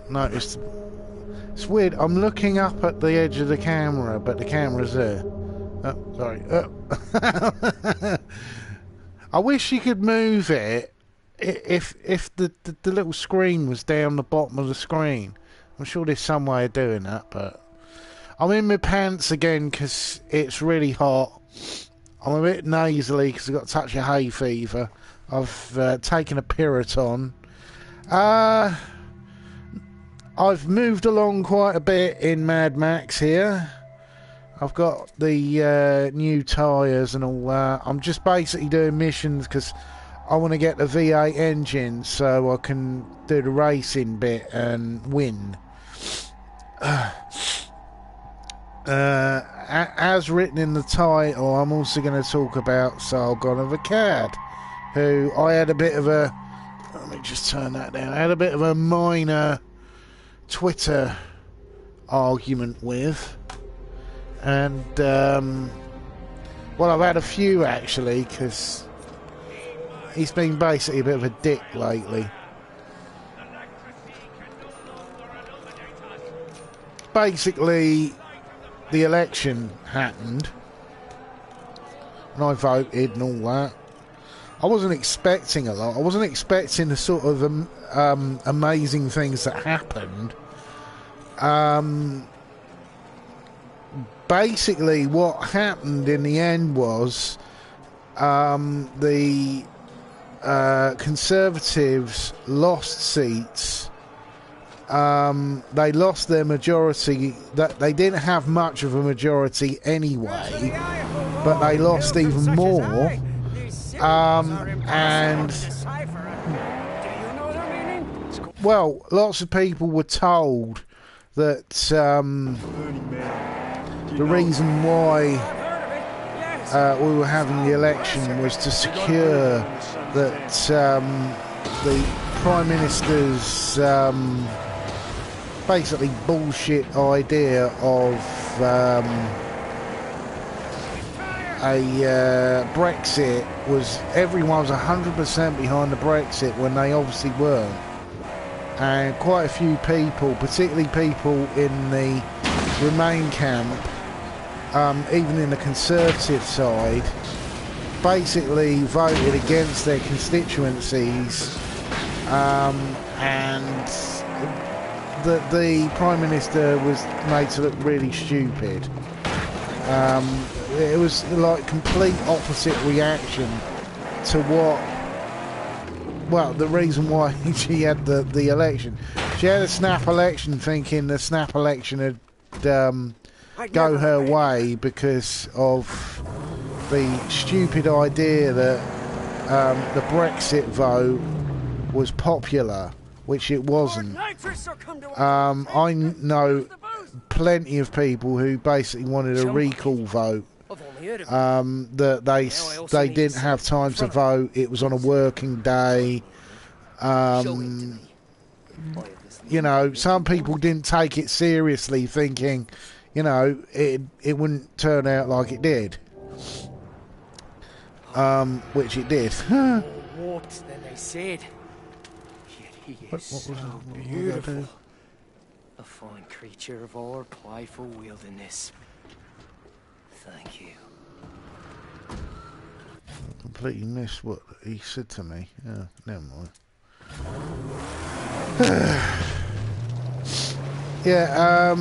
Noticed it's weird. I'm looking up at the edge of the camera, but the camera's there. Oh, sorry. I wish you could move it if the little screen was down the bottom of the screen. I'm sure there's some way of doing that, but I'm in my pants again because it's really hot. I'm a bit nasally because I've got a touch of hay fever. I've taken a Piriton. I've moved along quite a bit in Mad Max here. I've got the new tyres and all that. I'm just basically doing missions because I want to get the V8 engine so I can do the racing bit and win. As written in the title, I'm also going to talk about Sargon of Akkad, who I had a bit of a... Let me just turn that down. I had a bit of a minor Twitter argument with. And, well, I've had a few, actually, because he's been basically a bit of a dick lately. Basically, the election happened, and I voted and all that. I wasn't expecting a lot. I wasn't expecting the sort of amazing things that happened. Basically, what happened in the end was the Conservatives lost seats. They lost their majority. That they didn't have much of a majority anyway, but they lost even more. And well, lots of people were told that the reason why we were having the election was to secure that the Prime Minister's basically bullshit idea of a Brexit was... Everyone was 100% behind the Brexit when they obviously weren't. And quite a few people, particularly people in the Remain camp, even in the Conservative side, basically voted against their constituencies, and the Prime Minister was made to look really stupid. It was like complete opposite reaction to what... Well, the reason why she had the election. She had a snap election thinking the snap election had go her way because of the stupid idea that the Brexit vote was popular, which it wasn't. I know plenty of people who basically wanted a recall vote. That they didn't have time to vote. It was on a working day. You know, some people didn't take it seriously, thinking, you know, it wouldn't turn out like it did. Which it did. Warped than they said. Yet he is so beautiful. A fine creature of our playful wilderness. Thank you. I completely missed what he said to me. Yeah, never mind. Yeah,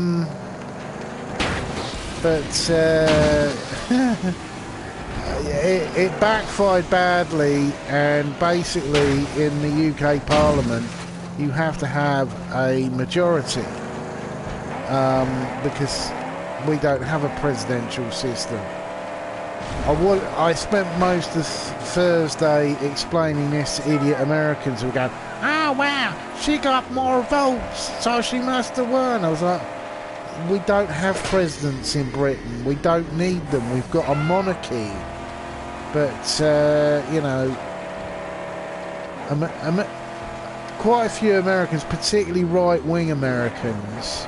but it backfired badly, and basically in the UK Parliament you have to have a majority, because we don't have a presidential system. I spent most of Thursday explaining this to idiot Americans who were going, "Oh wow, she got more votes, so she must have won." I was like, we don't have presidents in Britain. We don't need them. We've got a monarchy. But, you know, quite a few Americans, particularly right-wing Americans,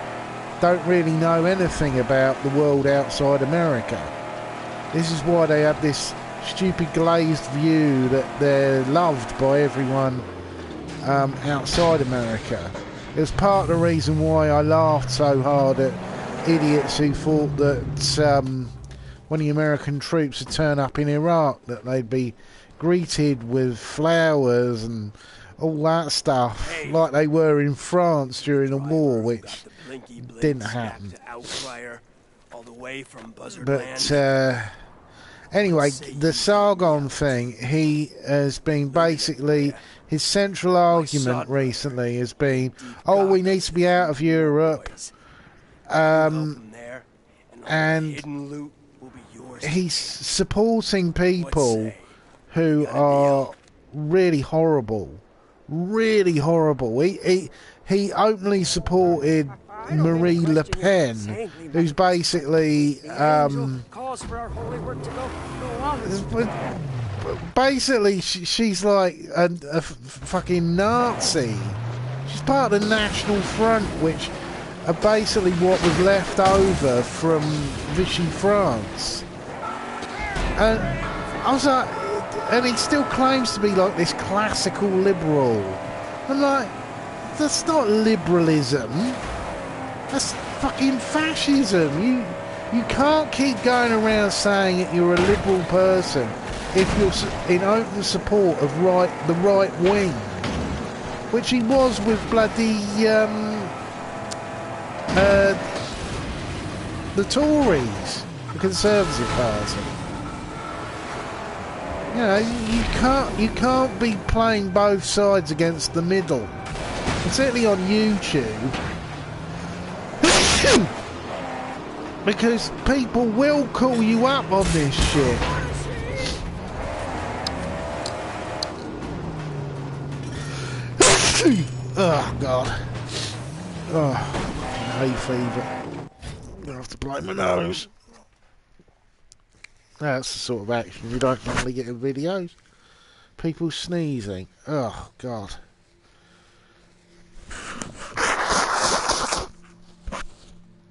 don't really know anything about the world outside America. This is why they have this stupid glazed view that they're loved by everyone outside America. It was part of the reason why I laughed so hard at idiots who thought that when the American troops would turn up in Iraq, that they'd be greeted with flowers and all that stuff, like they were in France during the war, which didn't happen. But anyway, the Sargon thing, he has been basically, his central argument recently has been, oh, we need to be out of Europe, and he's supporting people who are really horrible. Really horrible. He openly supported Marie Le Pen, who's basically she's like a fucking Nazi. She's part of the National Front, which are basically what was left over from Vichy France. And I was like, and he still claims to be like this classical liberal. I'm like, that's not liberalism. That's fucking fascism. You can't keep going around saying that you're a liberal person if you're in open support of the right wing, which he was with bloody the Tories, the Conservative Party. You know, you can't be playing both sides against the middle. And certainly on YouTube, because people will call you up on this shit. Oh God. Oh, hay fever. I'm gonna have to blow my nose. That's the sort of action you don't normally get in videos. People sneezing. Oh, God.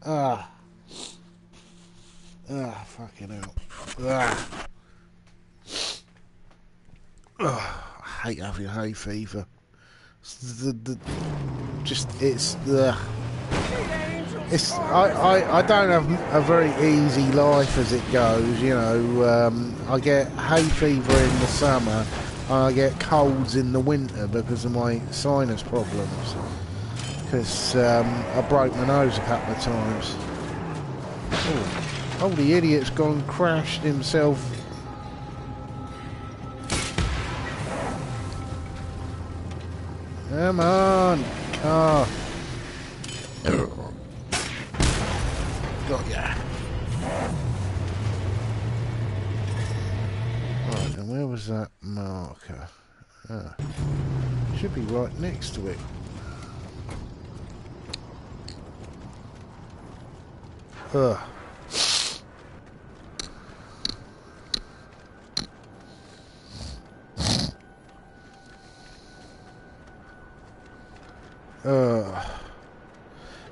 Ah. Ah, fucking hell. Ah. Oh, I hate having hay fever. I don't have a very easy life as it goes, you know. I get hay fever in the summer and I get colds in the winter because of my sinus problems, because I broke my nose a couple of times. Oh, the idiot's gone and crashed himself. Come on, car. Got ya. Right, and where was that marker? Ah, should be right next to it. Ugh.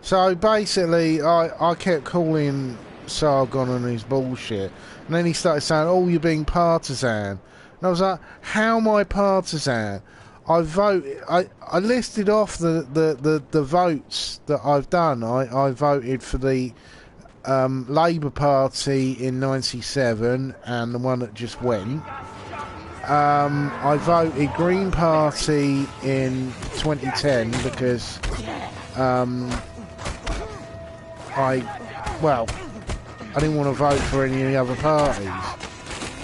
So basically, I kept calling Sargon on his bullshit, and then he started saying, "Oh, you're being partisan," and I was like, "How am I partisan? I listed off the votes that I've done. I voted for the Labour Party in '97 and the one that just went. I voted Green Party in 2010 because I didn't want to vote for any of the other parties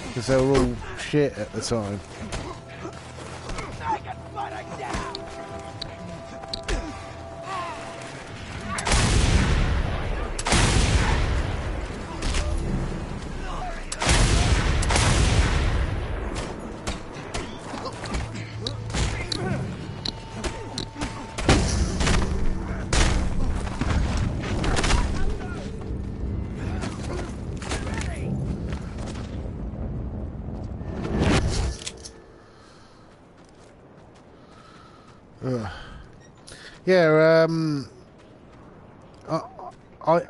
because they were all shit at the time. Yeah,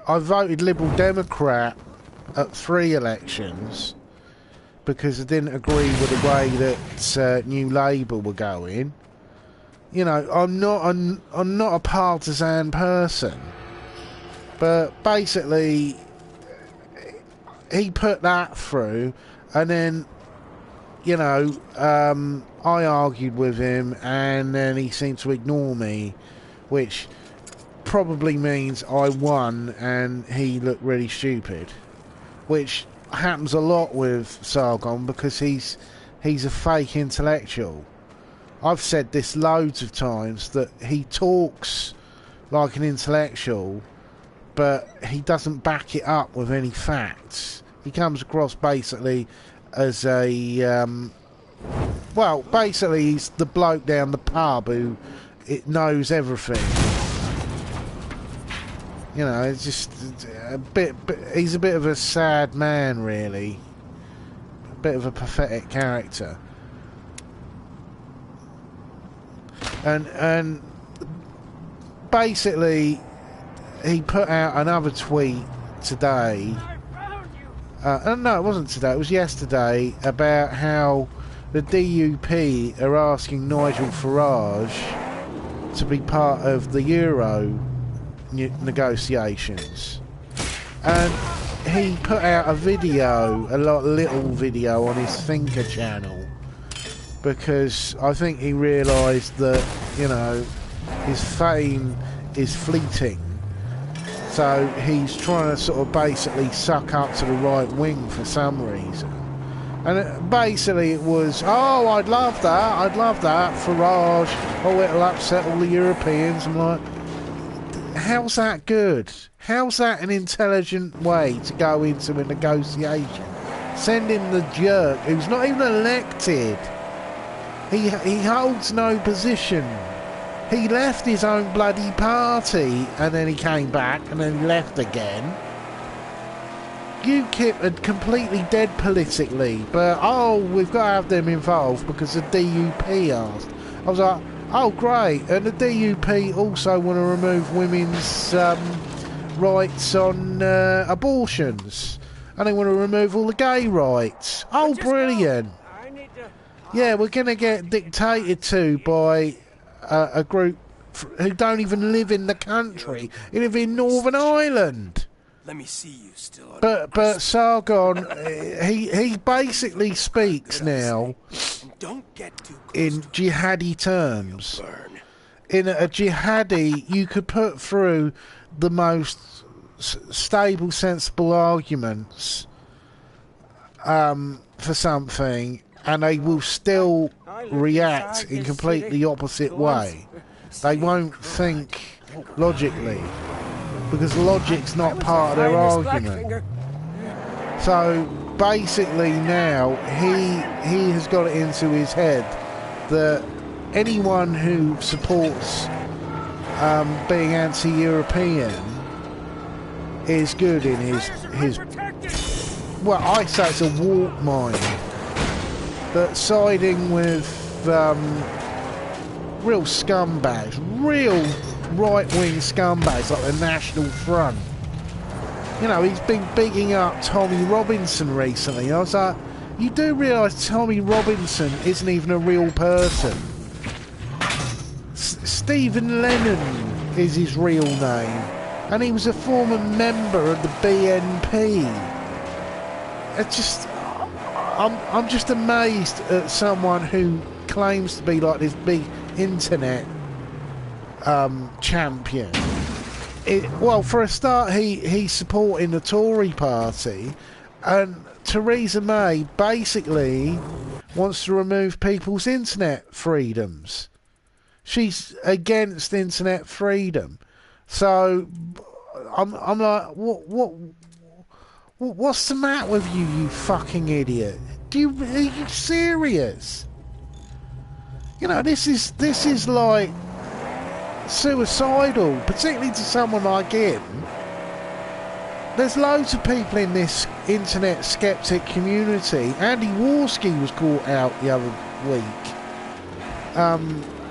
I voted Liberal Democrat at 3 elections because I didn't agree with the way that New Labour were going. You know, I'm not a partisan person, but basically he put that through, and then, you know, I argued with him, and then he seemed to ignore me, which probably means I won and he looked really stupid, which happens a lot with Sargon because he's a fake intellectual. I've said this loads of times, that he talks like an intellectual, but he doesn't back it up with any facts. He comes across basically as a well, basically he's the bloke down the pub who knows everything. You know, it's just a bit. He's a bit of a sad man, really. A bit of a pathetic character. And basically, he put out another tweet today. No, it wasn't today. It was yesterday, about how the DUP are asking Nigel Farage to be part of the Euro negotiations, and he put out a video, a little video on his Thinker channel, because I think he realised that, you know, his fame is fleeting, so he's trying to sort of basically suck up to the right wing for some reason. And basically it was, oh, I'd love that, Farage, oh, it'll upset all the Europeans. I'm like, how's that good? How's that an intelligent way to go into a negotiation? Sending the jerk who's not even elected. He holds no position. He left his own bloody party, and then he came back, and then he left again. UKIP are completely dead politically, but oh, we've got to have them involved because the DUP asked. I was like, oh great, and the DUP also want to remove women's rights on abortions, and they want to remove all the gay rights. Oh brilliant. Yeah, we're going to get dictated to by a group who don't even live in the country. They live in Northern Ireland. Let me see you still. But Sargon, he basically speaks now in jihadi terms. In a jihadi, you could put through the most stable, sensible arguments for something, and they will still react in completely opposite way. They won't think logically, because logic's not part of their argument. So basically now he has got it into his head that anyone who supports being anti-European is good in his well, I say it's a warped mind, that siding with real scumbags, real right-wing scumbags like the National Front. You know, he's been bigging up Tommy Robinson recently. I was like, you do realise Tommy Robinson isn't even a real person. Stephen Lennon is his real name, and he was a former member of the BNP. It's just, I'm just amazed at someone who claims to be like this big internet champion. Well, for a start, he's supporting the Tory party, and Theresa May basically wants to remove people's internet freedoms. She's against internet freedom. So I'm like, what's the matter with you, you fucking idiot? Are you serious? You know, this is like suicidal, particularly to someone like him. There's loads of people in this internet skeptic community. Andy Warski was caught out the other week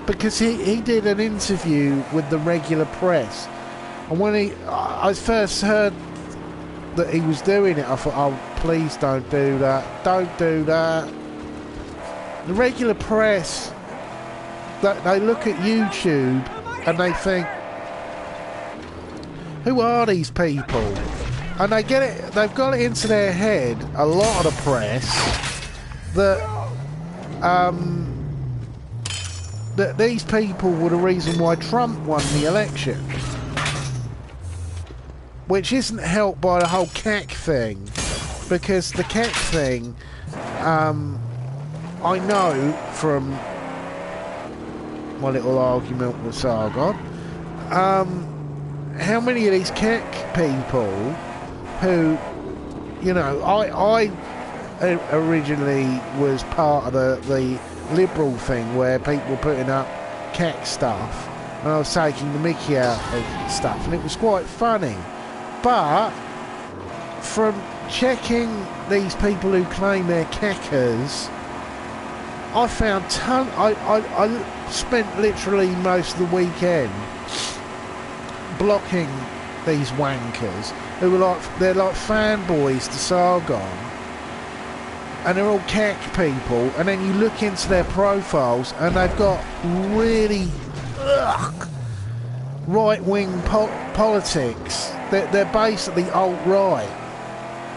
because he did an interview with the regular press, and when I first heard that he was doing it, I thought, oh, please don't do that, don't do that. The regular press they look at YouTube and they think, who are these people? And they get it. They've got it into their head, a lot of the press, that that these people were the reason why Trump won the election, which isn't helped by the whole CAC thing, because the CAC thing, I know from my little argument with Sargon, how many of these CAC people who, you know, I originally was part of the liberal thing where people were putting up CAC stuff and I was taking the mickey out of stuff, and it was quite funny. But from checking these people who claim they're CACers, I found I spent literally most of the weekend blocking these wankers who were they're like fanboys to Sargon, and they're all CAC people, and then you look into their profiles and they've got really right-wing politics. They're basically alt-right,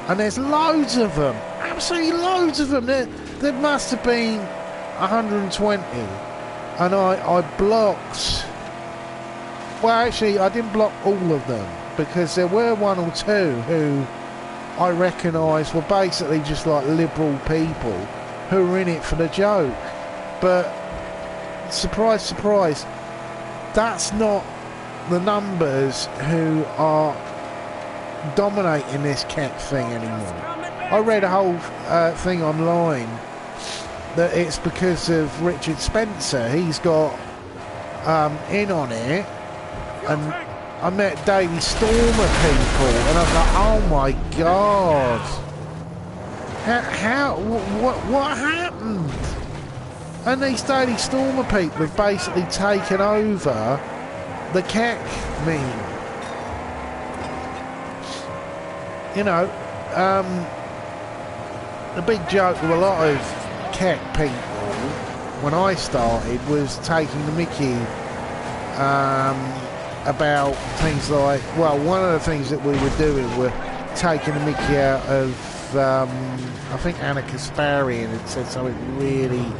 and there's loads of them, absolutely loads of them. There must have been 120, and I blocked. Well, actually, I didn't block all of them, because there were one or two who I recognised were basically just like liberal people who were in it for the joke. But surprise, surprise, that's not the numbers who are dominating this CAC thing anymore. I read a whole thing online that it's because of Richard Spencer. He's got in on it, and I met Daily Stormer people, and I'm like, oh my god, what happened? And these Daily Stormer people have basically taken over the CAC meme. You know, the big joke with a lot of CAC people when I started was taking the mickey about things like, well, one of the things that we were doing were taking the mickey out of, I think Anna Kasparian had said something really,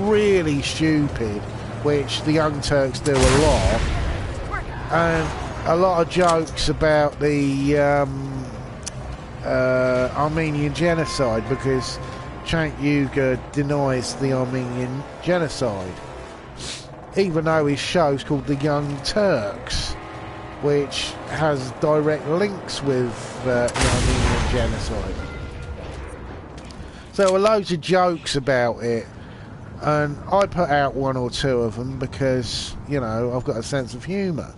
really stupid, which the Young Turks do a lot, and a lot of jokes about the Armenian genocide, because Cenk Uygur denies the Armenian genocide, even though his show's called The Young Turks, which has direct links with the Armenian genocide. So there were loads of jokes about it, and I put out one or two of them because, you know, I've got a sense of humour.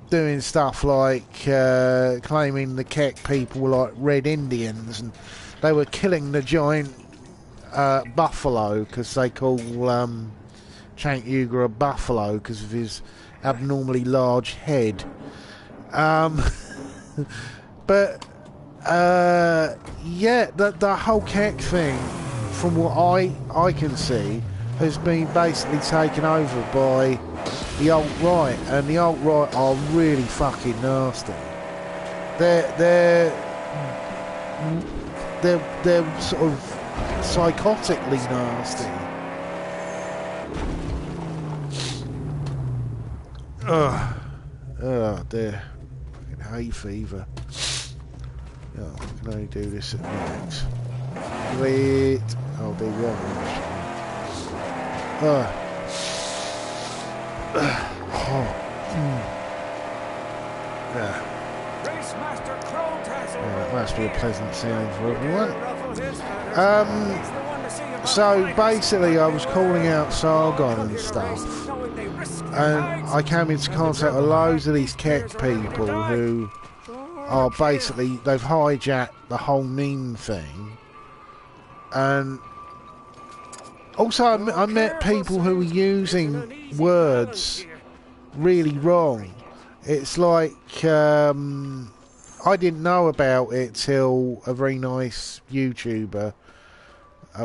Doing stuff like claiming the CAC people were like Red Indians, and they were killing the giant buffalo, because they call Cenk Uygur a buffalo because of his abnormally large head. But yeah, the whole CAC thing, from what I can see, has been basically taken over by the alt-right, and the alt-right are really fucking nasty. They're sort of psychotically nasty. Oh dear, fucking hay fever. Oh, I can only do this at night. Wait, I'll do one. Yeah, that must be a pleasant sound for everyone. So basically, I was calling out Sargon and stuff, and I came into contact with loads of these CAC people who are basically, they've hijacked the whole meme thing. And also I met people who were using words really wrong. It's like, I didn't know about it till a very nice YouTuber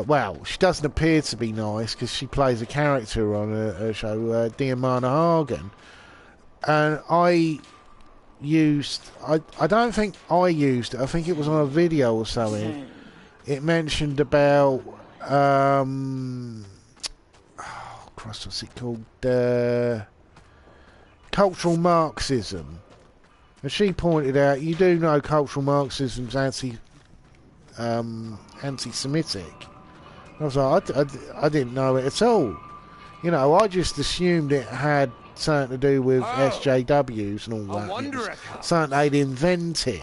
well, she doesn't appear to be nice because she plays a character on a show, Dear Hagen. And I don't think I used it. I think it was on a video or something. It mentioned about, oh, Christ, what's it called? Cultural Marxism. And she pointed out, you do know cultural Marxism's anti-Semitic. I was like, I didn't know it at all. You know, I just assumed it had something to do with SJWs and all that. Something they'd invented.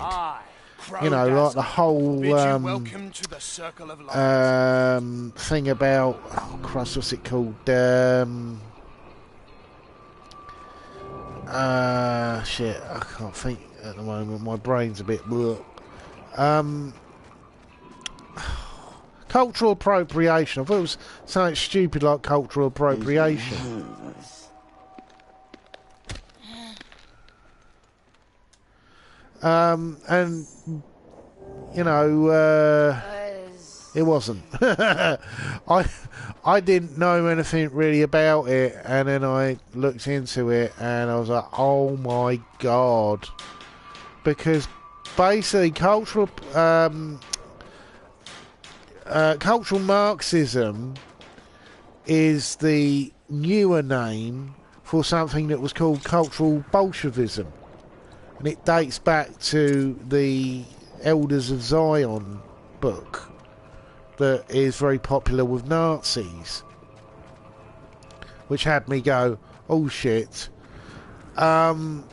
You know, like the whole thing about, oh Christ, what's it called? Shit, I can't think at the moment. My brain's a bit bleh. Cultural appropriation. I thought it was something stupid like cultural appropriation. And you know, it wasn't. I didn't know anything really about it, and then I looked into it, and I was like, oh my god, because basically cultural Marxism is the newer name for something that was called cultural Bolshevism. And it dates back to the Elders of Zion book that is very popular with Nazis. Which had me go, oh shit. And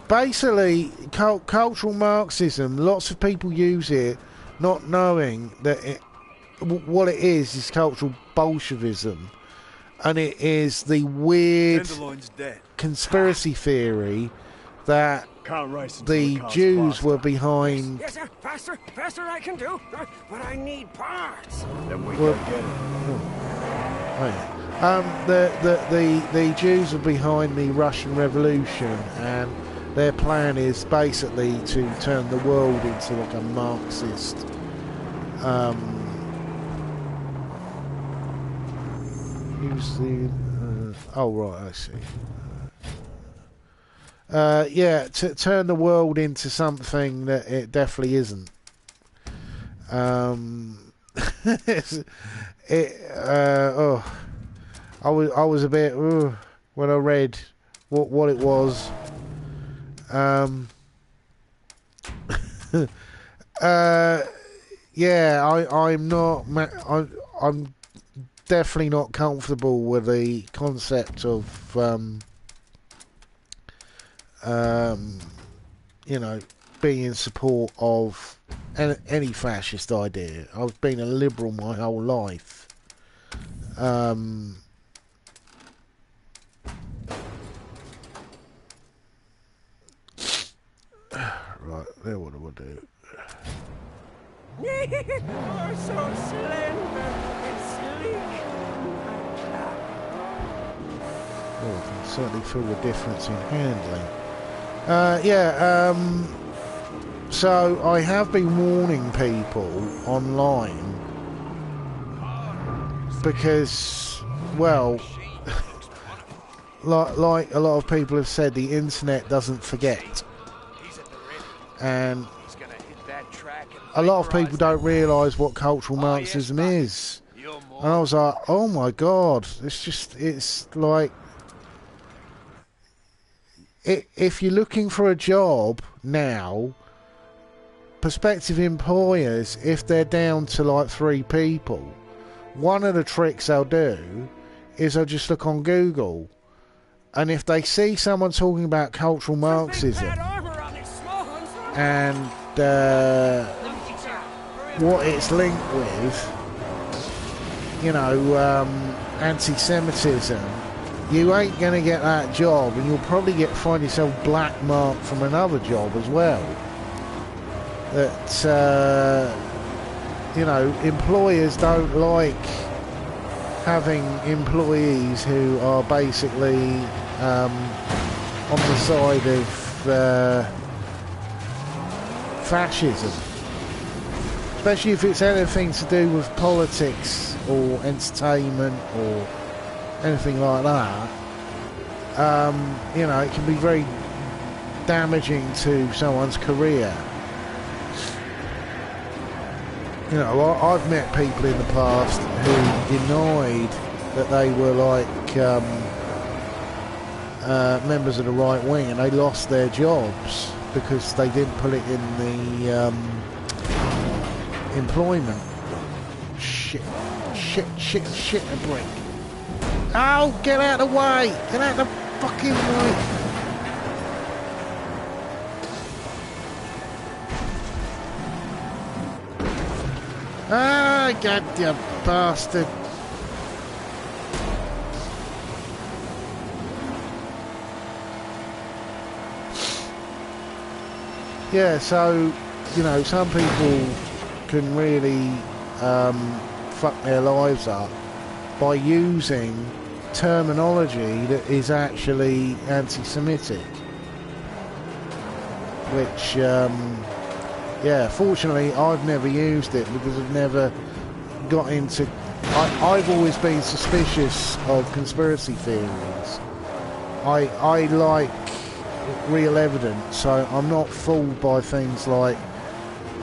basically, cultural Marxism, lots of people use it not knowing that what it is cultural Bolshevism. And it is the weird conspiracy theory that the Jews were behind. Yes, sir. Faster I can do. But I need parts. Then we can get it. The Jews are behind the Russian Revolution, and their plan is basically to turn the world into like a Marxist. Use the. Oh right, I see. Yeah, to turn the world into something that it definitely isn't. I was a bit when I read what it was. Yeah, I'm definitely not comfortable with the concept of you know, being in support of any fascist idea. I've been a liberal my whole life. Right, there, what do I do? You're so slender and sleek. Oh, I can certainly feel the difference in handling. So I have been warning people online because, well, like a lot of people have said, the internet doesn't forget. And a lot of people don't realise what cultural Marxism is. And I was like, oh my god, it's like, if you're looking for a job now, prospective employers, if they're down to like 3 people, one of the tricks they'll do is they'll just look on Google, and if they see someone talking about cultural Marxism and what it's linked with, you know, anti-Semitism, you ain't going to get that job, and you'll probably find yourself blackmarked from another job as well. That, you know, employers don't like having employees who are basically on the side of fascism, especially if it's anything to do with politics or entertainment or anything like that. You know, it can be very damaging to someone's career. You know, I've met people in the past who denied that they were like members of the right wing, and they lost their jobs because they didn't put it in the employment. Shit, a brick. Oh, get out of the way! Get out of the fucking way! Ah, God, you bastard! Yeah, so, you know, some people can really fuck their lives up by using terminology that is actually anti-Semitic, which, yeah, fortunately I've never used it because I've never got into... I've always been suspicious of conspiracy theories. I like real evidence, so I'm not fooled by things like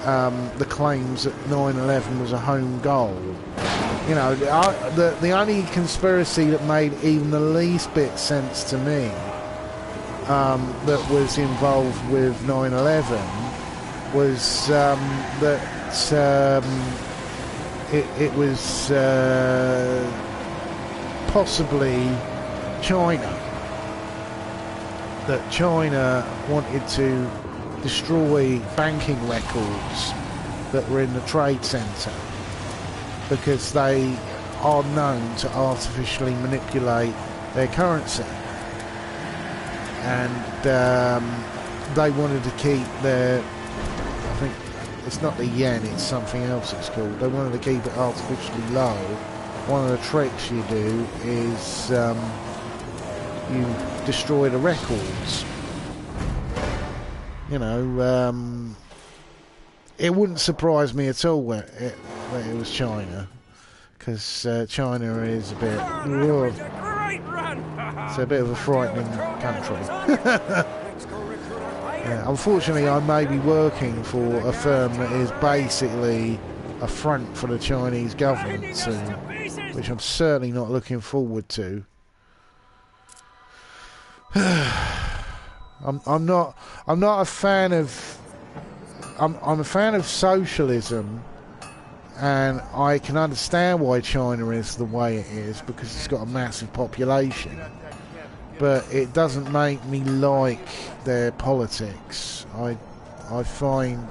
the claims that 9/11 was a home goal. You know, the only conspiracy that made even the least bit sense to me that was involved with 9/11 was that it was possibly China. That China wanted to destroy banking records that were in the trade centre because they are known to artificially manipulate their currency, and they wanted to keep their, I think it's not the yen, it's something else it's called, they wanted to keep it artificially low. One of the tricks you do is you destroy the records. You know, it wouldn't surprise me at all when it was China, because China is a bit, it's a bit of a frightening country. Yeah, unfortunately, I may be working for a firm that is basically a front for the Chinese government soon, which I'm certainly not looking forward to. I'm not a fan of I'm a fan of socialism, and I can understand why China is the way it is because it's got a massive population, but it doesn't make me like their politics. I find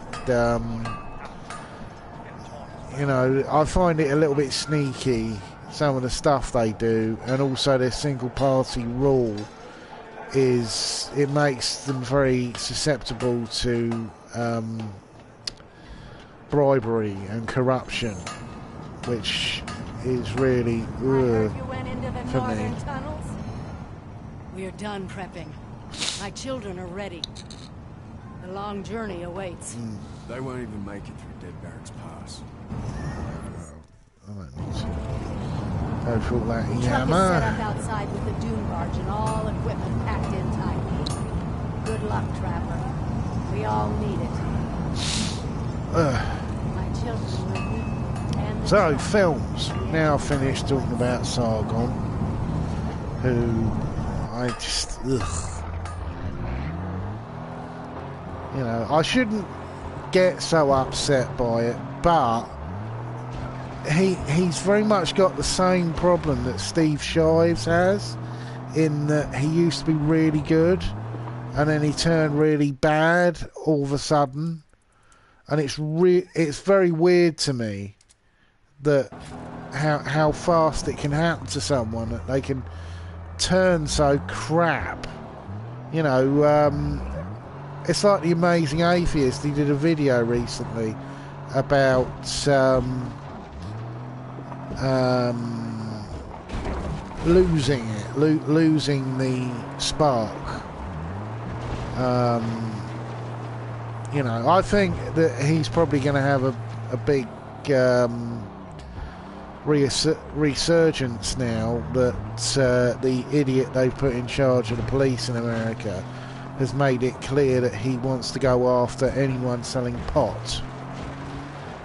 you know, I find it a little bit sneaky, some of the stuff they do, and also their single party rule it makes them very susceptible to bribery and corruption, which is really for me. Tunnels? We're done prepping. My children are ready. The long journey awaits. They won't even make it through Dead Barracks Pass. I don't need to go for all that The truck is set up outside with the dune barge and all equipment packed in tightly. Good luck, Traveler. We all need it. My children with me. And so, films. Now finished talking about Sargon, who I just... ugh. You know, I shouldn't get so upset by it, but he's very much got the same problem that Steve Shives has, in that he used to be really good and then he turned really bad all of a sudden, and it's very weird to me that how fast it can happen to someone, that they can turn so crap. You know, it's like The Amazing Atheist. He did a video recently about losing it, losing the spark. You know, I think that he's probably going to have a big resurgence now that the idiot they've put in charge of the police in America has made it clear that he wants to go after anyone selling pot,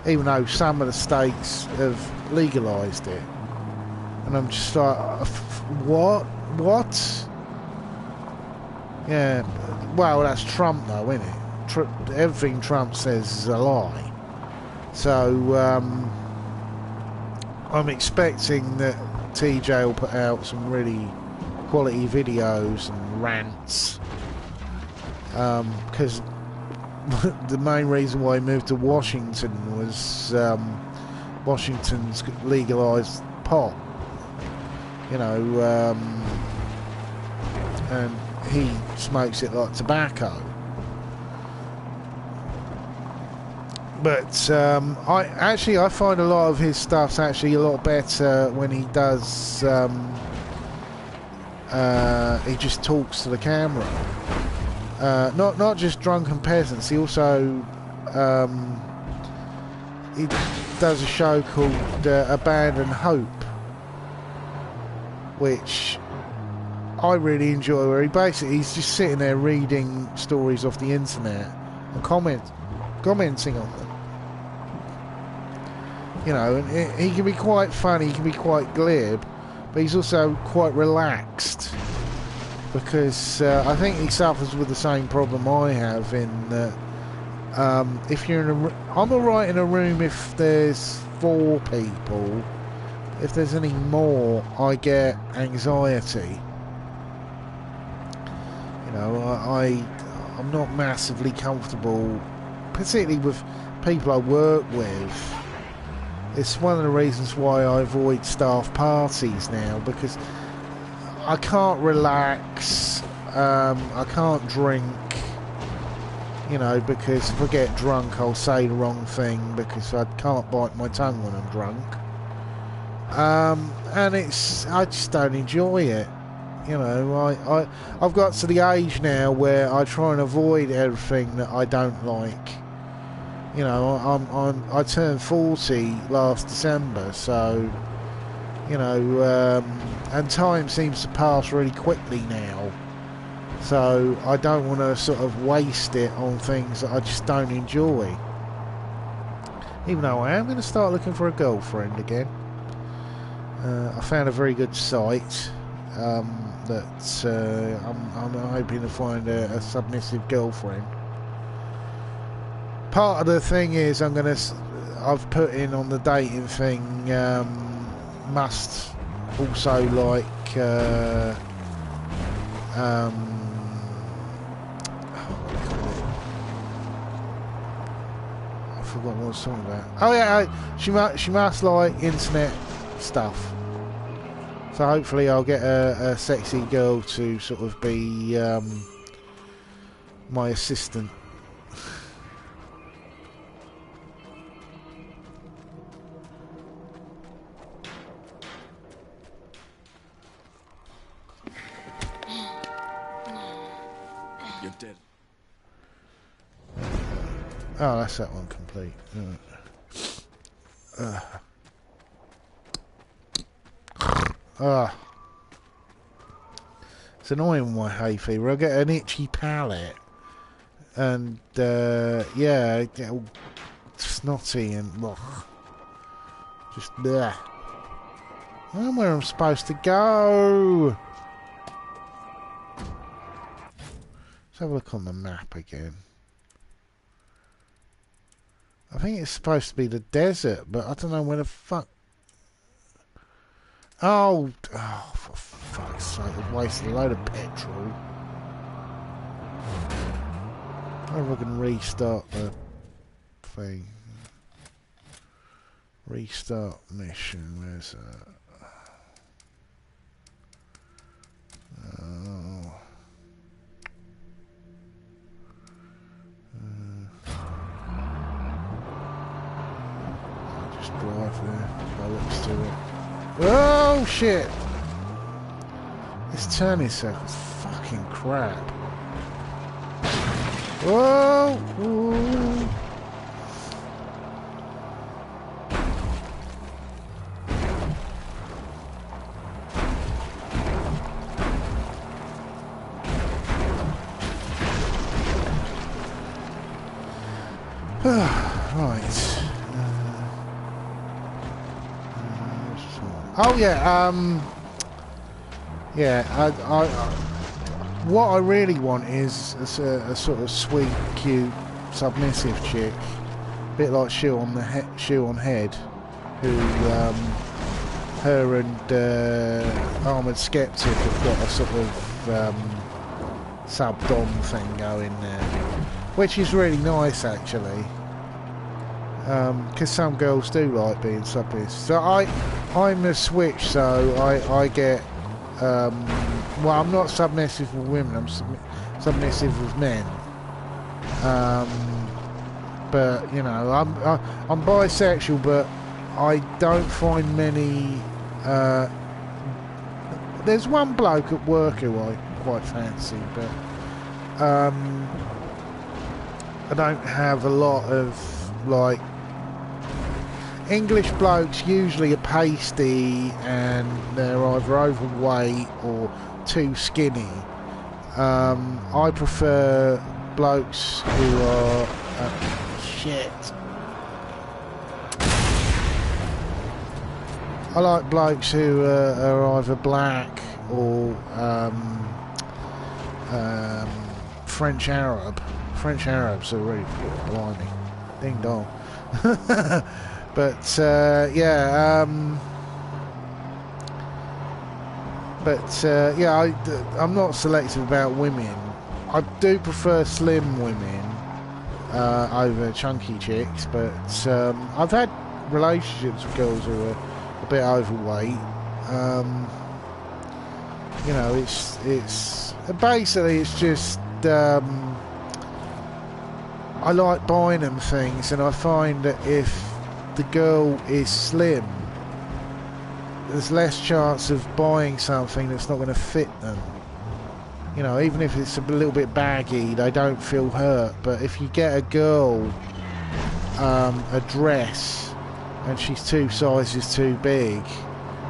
even though some of the states have legalised it. And I'm just like, what? Yeah, well, that's Trump though, isn't it? Everything Trump says is a lie. So I'm expecting that TJ will put out some really quality videos and rants, because the main reason why he moved to Washington was Washington's legalised pot, you know, and he smokes it like tobacco. But I find a lot of his stuff's actually a lot better when he does. He just talks to the camera. Not just drunken peasants. He also he does a show called Abandon Hope, which I really enjoy. Where he's just sitting there reading stories off the internet and commenting on them. You know, and he can be quite funny, he can be quite glib, but he's also quite relaxed, because I think he suffers with the same problem I have in that if you're in I'm alright in a room if there's 4 people. If there's any more, I get anxiety. You know, I'm not massively comfortable, particularly with people I work with. It's one of the reasons why I avoid staff parties now, because I can't relax, I can't drink, you know, because if I get drunk I'll say the wrong thing, because I can't bite my tongue when I'm drunk. And I just don't enjoy it. You know, I've got to the age now where I try and avoid everything that I don't like. You know, I turned 40 last December, so, you know, and time seems to pass really quickly now. So I don't want to sort of waste it on things that I just don't enjoy. Even though I am going to start looking for a girlfriend again. I found a very good site that I'm hoping to find a submissive girlfriend. Part of the thing is I've put in on the dating thing, must also like what do you call it? I forgot what I was talking about. Oh yeah, she must like internet stuff. So hopefully I'll get a sexy girl to sort of be my assistant. You're dead. Oh, that's that one complete. It's annoying with my hay fever. I get an itchy palate, and yeah, I get all snotty and just bleh. I don't know where I'm supposed to go. Let's have a look on the map again. I think it's supposed to be the desert, but I don't know where the fuck. Oh, for fuck's sake, I've wasted a load of petrol. I wonder if I can restart the thing. Restart mission, where's that? Oh. I'll just drive there, by looks to it. Oh shit! This turning circle's fucking crap. Whoa! Whoa. Right. Oh yeah. Yeah. What I really want is a sort of sweet, cute, submissive chick, a bit like Shoe on Head, who her and Armoured Skeptic have got a sort of sub-dom thing going there, which is really nice actually, because some girls do like being submissive. So I'm a switch, so I get well, I'm not submissive with women, I'm submissive with men, but you know, I'm bisexual, but I don't find many. There's one bloke at work who I quite fancy, but I don't have a lot of, like, English blokes usually are pasty and they're either overweight or too skinny. I prefer blokes who are shit. I like blokes who are either black or French Arab. French Arabs are really blimey, ding dong. But yeah, yeah, I'm not selective about women. I do prefer slim women over chunky chicks, but I've had relationships with girls who are a bit overweight. You know, it's basically it's just I like buying them things, and I find that if the girl is slim, there's less chance of buying something that's not going to fit them. You know, even if it's a little bit baggy, they don't feel hurt. But if you get a girl a dress and she's 2 sizes too big,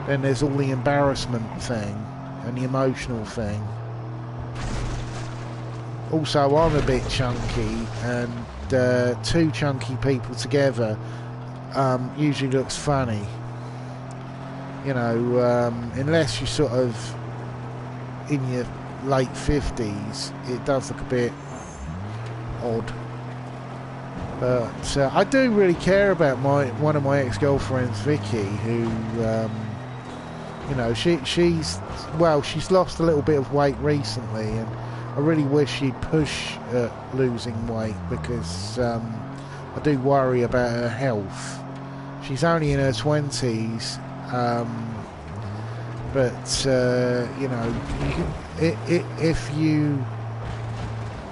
then there's all the embarrassment thing and the emotional thing. Also, I'm a bit chunky, and 2 chunky people together usually looks funny. You know, unless you're sort of in your late 50s, it does look a bit odd. But I do really care about one of my ex-girlfriends, Vicky, who, you know, she's lost a little bit of weight recently, and I really wish she'd push at losing weight, because I do worry about her health. She's only in her 20s, but you know,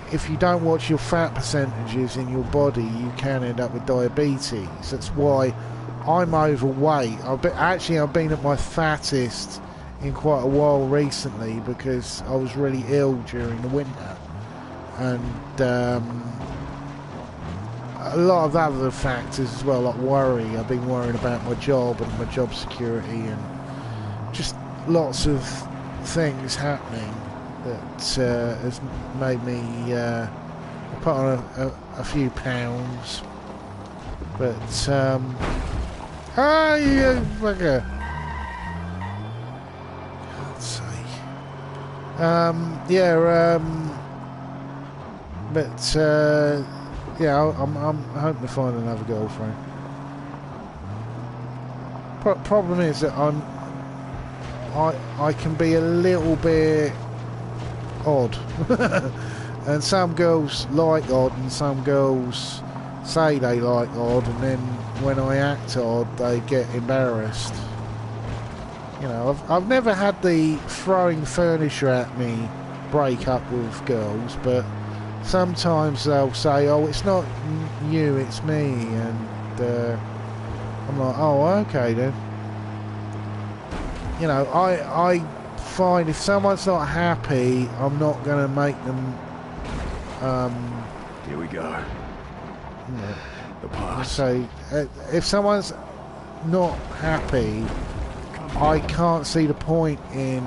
if you don't watch your fat percentages in your body, you can end up with diabetes. That's why I'm overweight. I've been at my fattest in quite a while recently, because I was really ill during the winter, and a lot of other factors as well, like worry. I've been worrying about my job and my job security, and just lots of things happening that has made me put on a few pounds. But you fucker! God's sake. Yeah. But yeah, I'm hoping to find another girlfriend. Problem is that I can be a little bit odd, and some girls like odd, and some girls say they like odd, and then when I act odd, they get embarrassed. You know, I've never had the throwing furniture at me break up with girls, but sometimes they'll say, "Oh, it's not you, it's me," and I'm like, "Oh, okay then." You know, I find if someone's not happy, I'm not going to make them Here we go. Yeah. The pass. So, if someone's not happy, I can't see the point in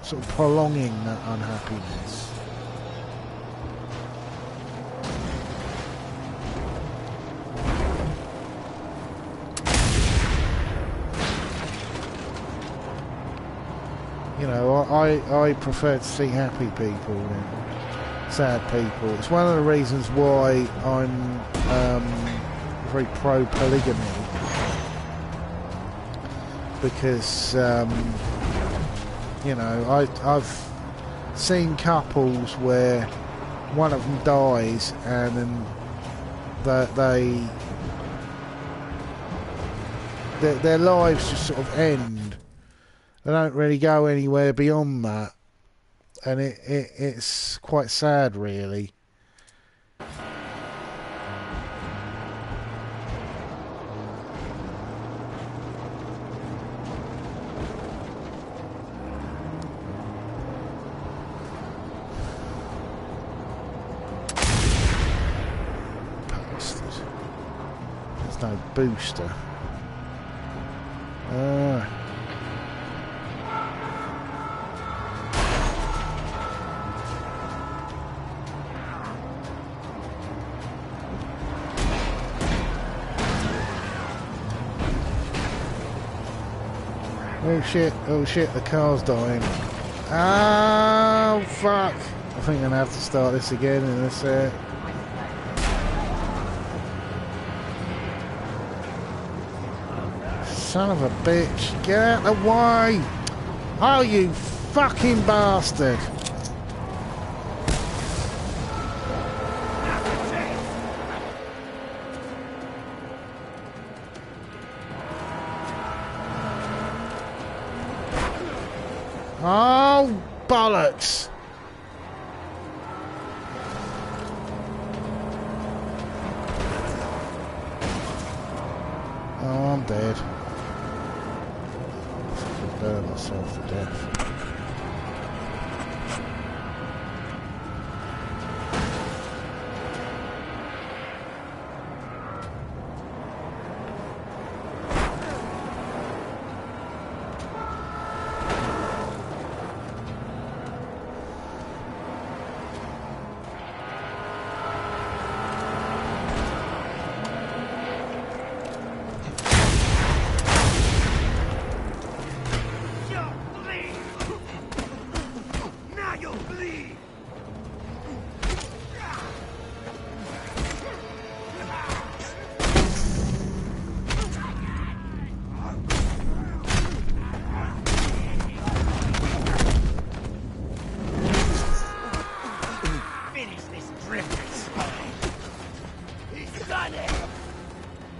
sort of prolonging that unhappiness. You know, I prefer to see happy people than sad people. It's one of the reasons why I'm very pro polygamy, because you know, I've seen couples where one of them dies and then their lives just sort of end. They don't really go anywhere beyond that, and it's quite sad, really. Bastard. There's no booster. Oh shit, the car's dying. Oh fuck. I think I'm gonna have to start this again in this son of a bitch, get out of the way! Oh, you fucking bastard! Oh, bollocks! Oh, I'm dead. I fucking burn myself to death.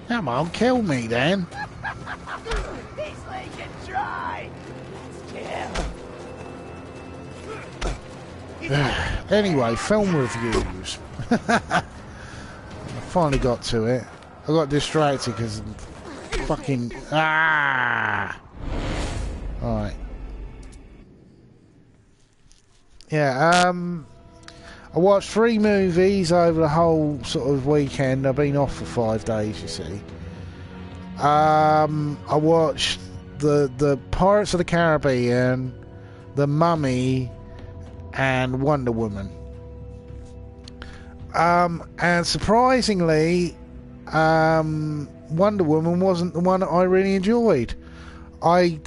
Come on, kill me then. He's leaking dry. Anyway, film reviews. I finally got to it. I got distracted because fucking Alright. Yeah, I watched 3 movies over the whole sort of weekend. I've been off for 5 days, you see. I watched the Pirates of the Caribbean, The Mummy, and Wonder Woman. And surprisingly, Wonder Woman wasn't the one that I really enjoyed. I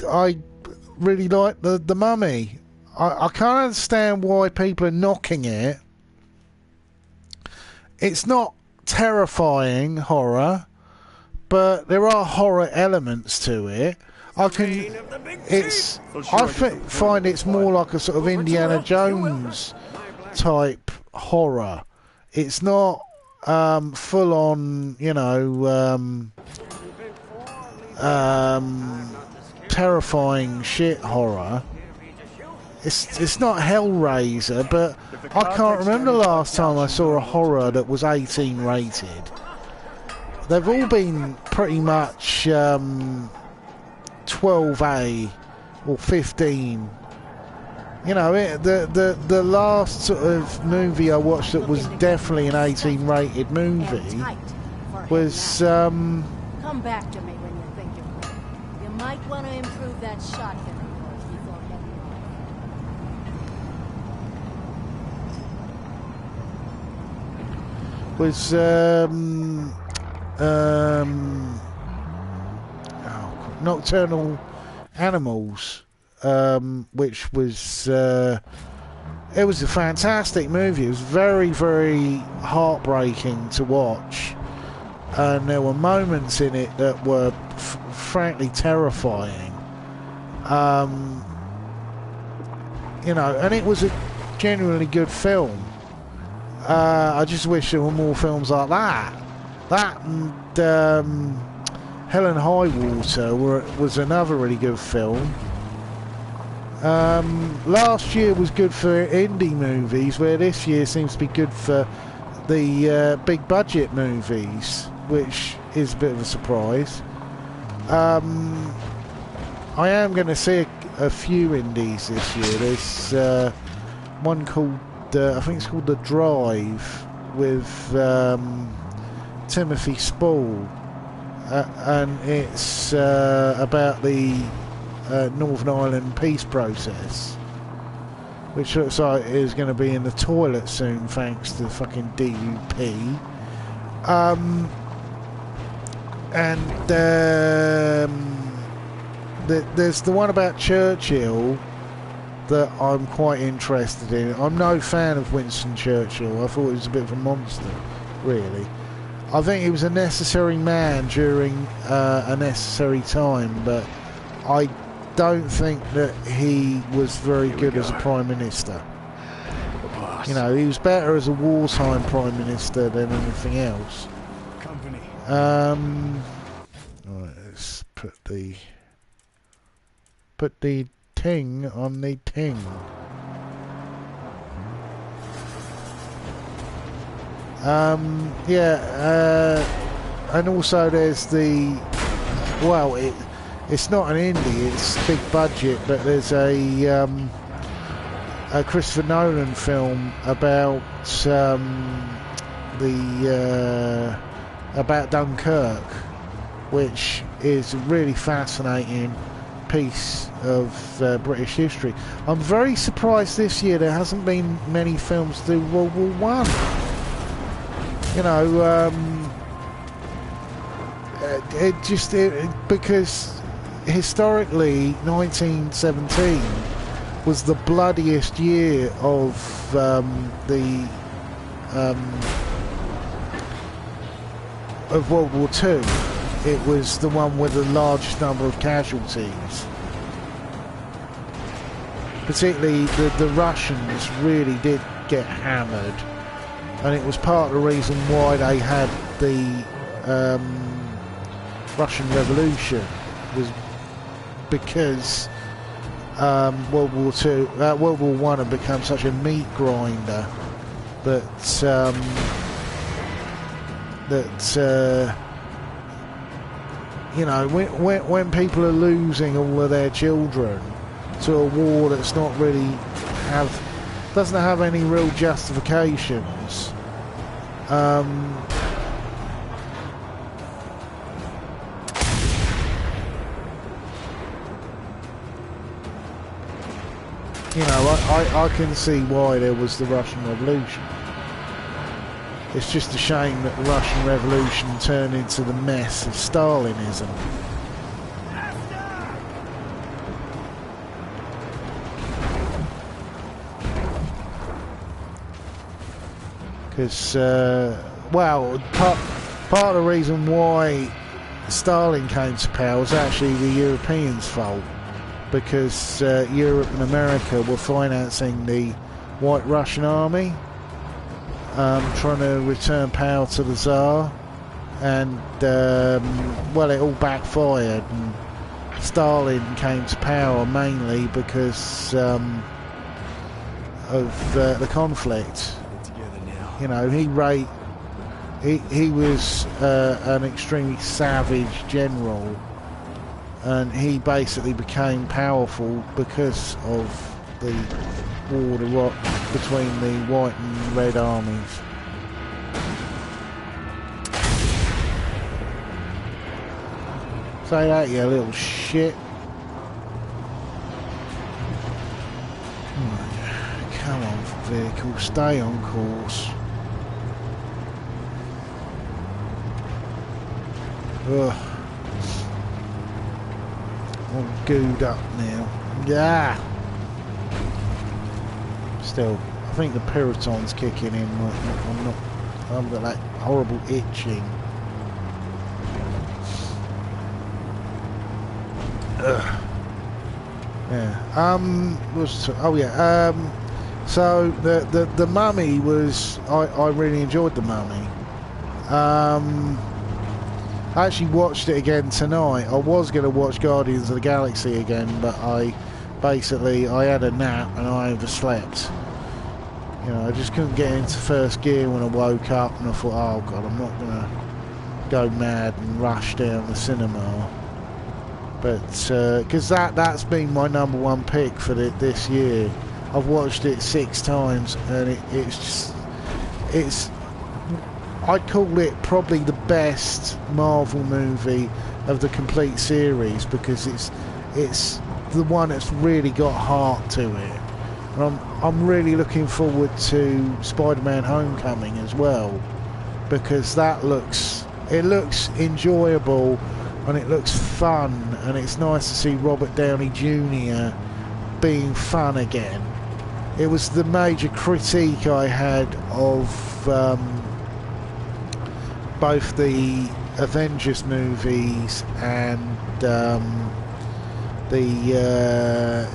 really liked the Mummy. I can't understand why people are knocking it. It's not terrifying horror, but there are horror elements to it. I find it's more like a sort of Indiana Jones type horror. It's not full on, you know, terrifying shit horror. It's not Hellraiser, but I can't remember the last time I saw a horror that was 18 rated. They've all been pretty much 12A or 15. You know, the last sort of movie I watched that was definitely an 18-rated movie was Come back to me when you think you're ready. You might want to improve that shotgun of yours before heading off. was Nocturnal Animals, which was it was a fantastic movie. It was very, very heartbreaking to watch, and there were moments in it that were frankly terrifying. You know, and it was a genuinely good film. I just wish there were more films like that. That and Hell and High Water was another really good film. Last year was good for indie movies, where this year seems to be good for the big budget movies, which is a bit of a surprise. I am going to see a few indies this year. There's one called I think it's called The Drive with Timothy Spall, and it's about the Northern Ireland peace process, which looks like it is going to be in the toilet soon thanks to fucking DUP. And there's the one about Churchill that I'm quite interested in. I'm no fan of Winston Churchill. I thought he was a bit of a monster, really. I think he was a necessary man during a necessary time, but I don't think that he was very good as a Prime Minister. You know, he was better as a wartime Prime Minister than anything else. Company. Right, let's put the ting on the ting. And also there's the, well, it's not an indie, it's big budget, but there's a Christopher Nolan film about about Dunkirk, which is a really fascinating piece of British history. I'm very surprised this year there hasn't been many films to do World War One. You know, because historically 1917 was the bloodiest year of World War Two. It was the one with the largest number of casualties. Particularly the Russians really did get hammered, and it was part of the reason why they had the Russian Revolution, was because World War One had become such a meat grinder that you know, when people are losing all of their children to a war that's not really doesn't have any real justifications, you know, I can see why there was the Russian Revolution. It's just a shame that the Russian Revolution turned into the mess of Stalinism. Because, well, part of the reason why Stalin came to power was actually the Europeans' fault, because Europe and America were financing the White Russian Army, trying to return power to the Tsar, and well, it all backfired, and Stalin came to power mainly because of the conflict. You know, he was an extremely savage general, and he basically became powerful because of the war between the White and Red armies. Say that, you little shit. Right. Come on, vehicle, stay on course. Ugh. All gooed up now. Yeah. Still, I think the Puritan's kicking in. I've got that horrible itching. Ugh. Yeah. So the Mummy was. I really enjoyed the Mummy. I actually watched it again tonight. I was going to watch Guardians of the Galaxy again, but I had a nap and I overslept. You know, I just couldn't get into first gear when I woke up, and I thought, oh God, I'm not going to go mad and rush down the cinema. But because that's been my number one pick for this year. I've watched it 6 times, and it's I'd call it probably the best Marvel movie of the complete series, because it's the one that's really got heart to it. And I'm really looking forward to Spider-Man Homecoming as well, because it looks enjoyable and it looks fun, and it's nice to see Robert Downey Jr. being fun again. It was the major critique I had of both the Avengers movies and the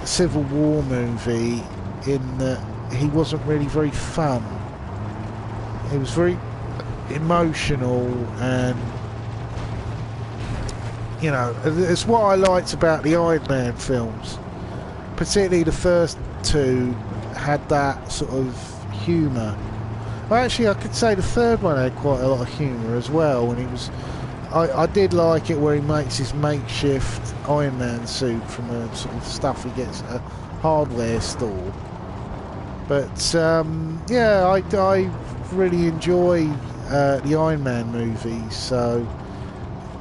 Civil War movie, in that he wasn't really very fun. He was very emotional, and you know, it's what I liked about the Iron Man films. Particularly the first 2 had that sort of humour. Well, actually, I could say the third one had quite a lot of humour as well. And I did like it where he makes his makeshift Iron Man suit from the sort of stuff he gets at a hardware store. But yeah, I really enjoy the Iron Man movies. So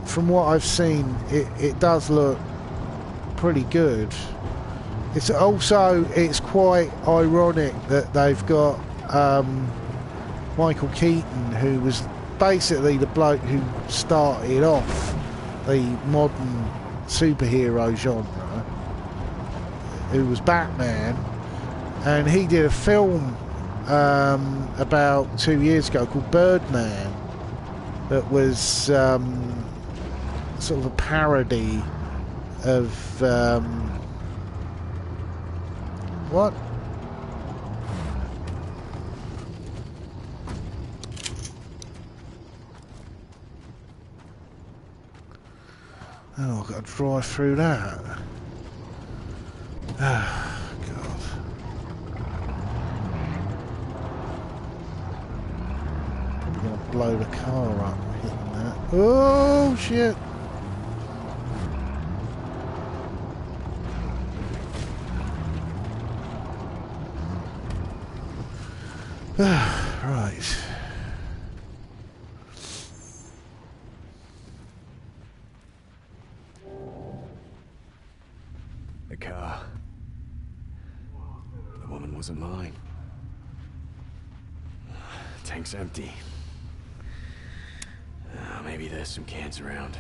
from what I've seen, it does look pretty good. It's quite ironic that they've got Michael Keaton, who was basically the bloke who started off the modern superhero genre, who was Batman, and he did a film about 2 years ago called Birdman that was sort of a parody of what? Oh, I've got to drive through that. Ah, God. Probably going to blow the car up hitting that. Oh, shit. Right. The car. The woman wasn't mine. Tank's empty. Maybe there's some cans around.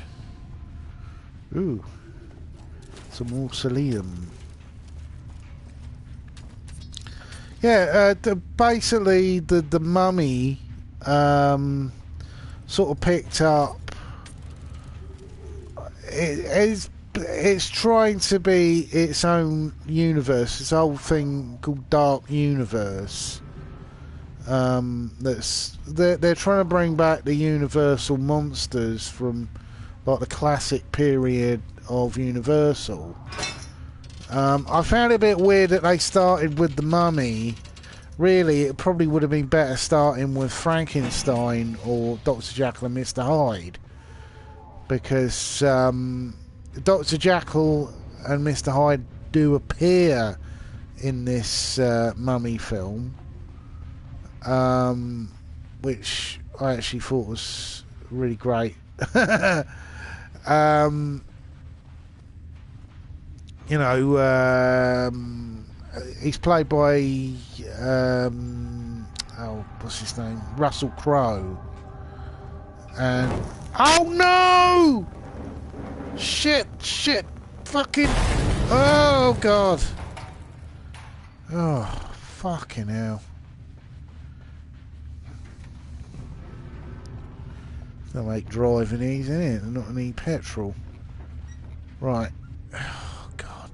Ooh. Some mausoleum. Yeah, basically the Mummy sort of picked up. It's trying to be its own universe. This whole thing called Dark Universe. They're trying to bring back the Universal monsters from like the classic period of Universal. I found it a bit weird that they started with the Mummy. Really, it probably would have been better starting with Frankenstein or Dr. Jekyll and Mr. Hyde, because Dr. Jekyll and Mr. Hyde do appear in this mummy film, which I actually thought was really great. You know, he's played by what's his name? Russell Crowe. And oh no! Shit! Fucking! Oh god! Oh fucking hell! They'll make driving easy, innit? They're not need petrol. Right. Oh god.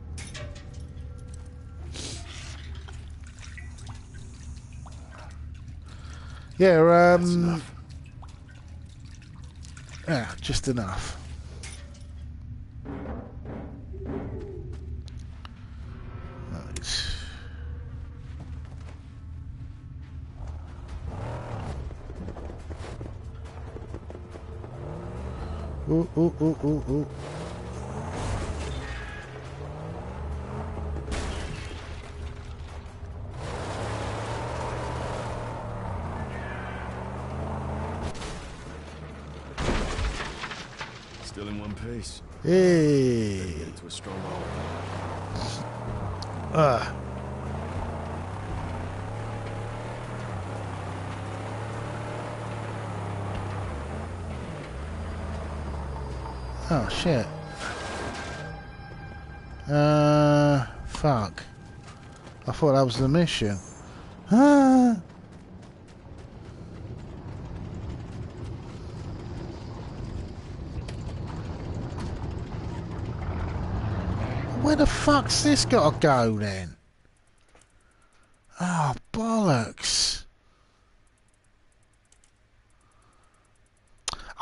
Yeah, yeah, just enough. Right. Ooh. Still in one piece. Hey. Get it to a stronghold. Oh shit. Fuck. I thought that was the mission. Where the fuck's this got to go then? Oh, bollocks.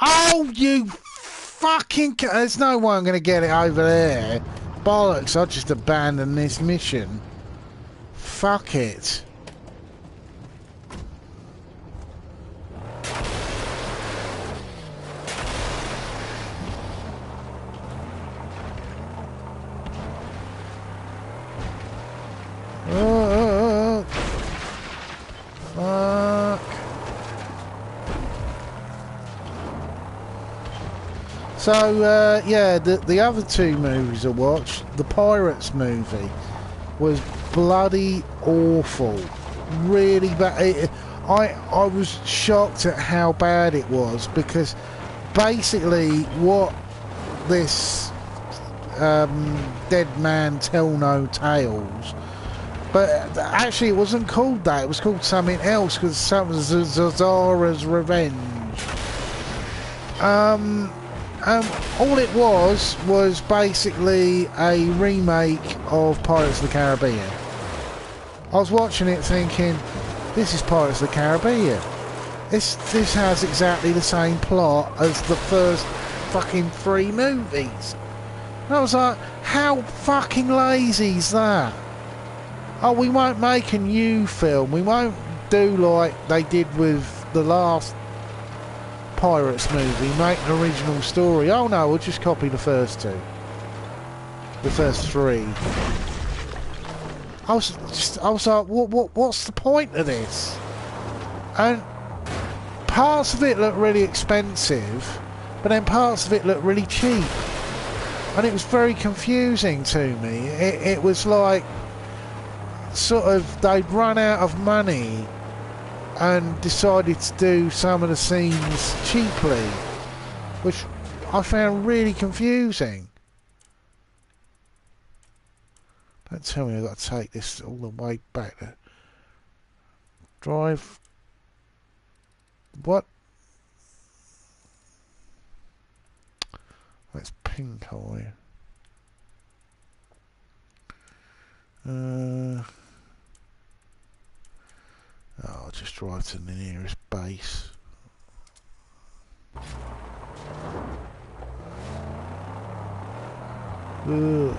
Oh, you fucking... There's no way I'm going to get it over there. Bollocks, I'll just abandon this mission. Fuck it. Fuck. So, yeah, the other two movies I watched, the Pirates movie was bloody awful. Really bad. I was shocked at how bad it was, because basically what this Dead Man Tell No Tales, but actually it wasn't called that, it was called something else, because something was Zazara's Revenge. All it was basically a remake of Pirates of the Caribbean. I was watching it thinking, this is Pirates of the Caribbean. This has exactly the same plot as the first fucking 3 movies. And I was like, how fucking lazy is that? Oh, we won't make a new film. We won't do like they did with the last Pirates movie, make an original story. Oh no, we'll just copy the first 2. The first 3. I was like, what's the point of this? And parts of it look really expensive, but then parts of it look really cheap. And it was very confusing to me. It was like, sort of, they'd run out of money and decided to do some of the scenes cheaply, which I found really confusing. Don't tell me I've got to take this all the way back to drive. What? That's pink eye. I'll just drive to the nearest base. Ugh.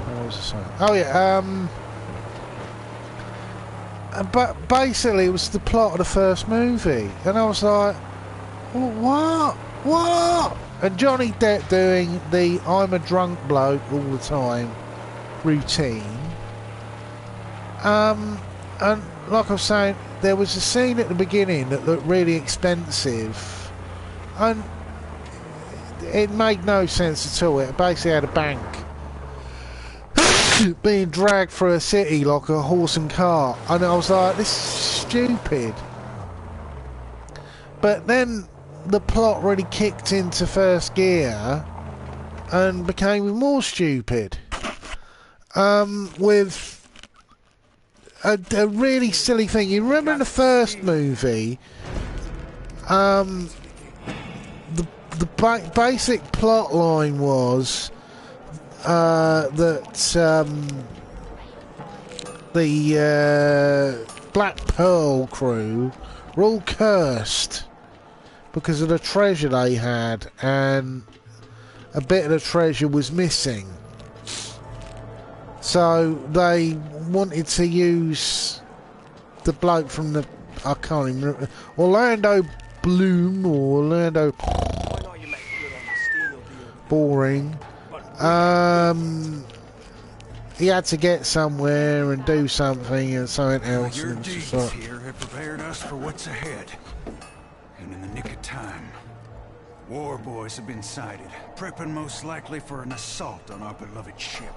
What was I saying? Oh yeah, but basically it was the plot of the first movie, and I was like, what? And Johnny Depp doing the I'm a drunk bloke all the time routine. And like I was saying, there was a scene at the beginning that looked really expensive, and it made no sense at all. It basically had a bank being dragged through a city like a horse and cart, and I was like, this is stupid. But then the plot really kicked into first gear and became more stupid, with a really silly thing. You remember in the first movie, the basic plot line was that the Black Pearl crew were all cursed because of the treasure they had, and a bit of the treasure was missing. So they wanted to use the bloke from the, I can't even remember, Orlando Bloom or Orlando Boring. He had to get somewhere and do something and something else. Your And deeds like, here have prepared us for what's ahead. And in the nick of time, war boys have been sighted, prepping most likely for an assault on our beloved ship.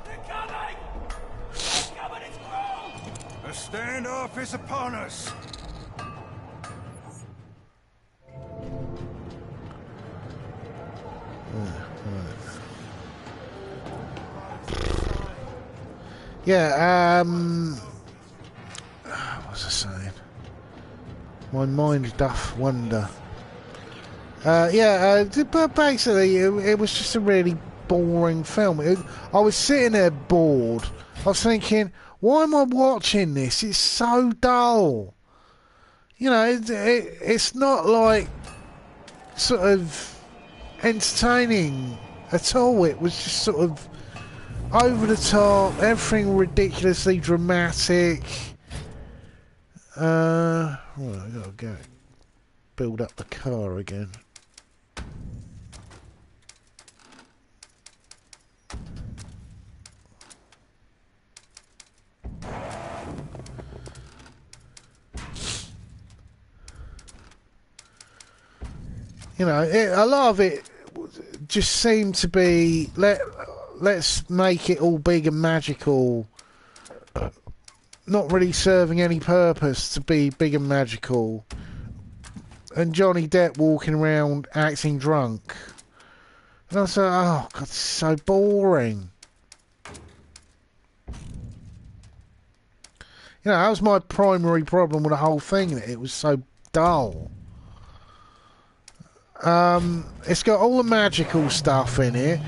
A standoff is upon us. yeah, what was I saying? My mind doth wander. But basically, it was just a really boring film. I was sitting there bored. I was thinking, why am I watching this? It's so dull. You know, it's not like sort of entertaining at all. It was just sort of over the top, everything ridiculously dramatic. Right, I gotta go build up the car again. You know, a lot of it just seemed to be let's make it all big and magical, not really serving any purpose to be big and magical. And Johnny Depp walking around acting drunk, and I was like, oh god, it's so boring. You know, that was my primary problem with the whole thing, that it was so dull. It's got all the magical stuff in it.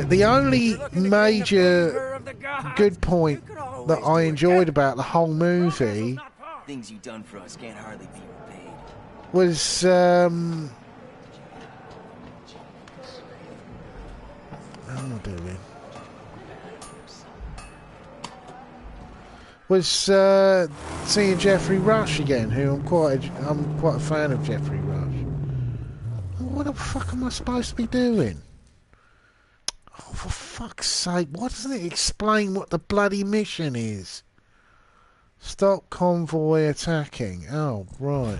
The only major good point that I enjoyed about the whole movie Things you've done for us can't hardly be repaid. was how am I doing? Was seeing Jeffrey Rush again, who I'm quite a fan of Jeffrey Rush. What the fuck am I supposed to be doing? Oh, for fuck's sake, why doesn't it explain what the bloody mission is? Stop convoy attacking. Oh, right.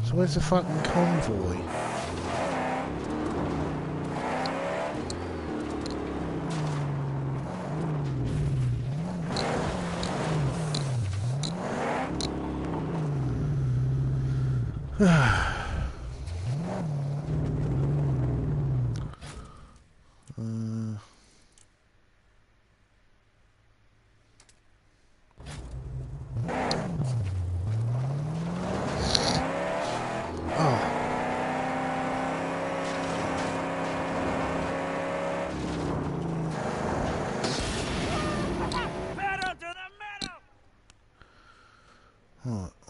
So where's the fucking convoy?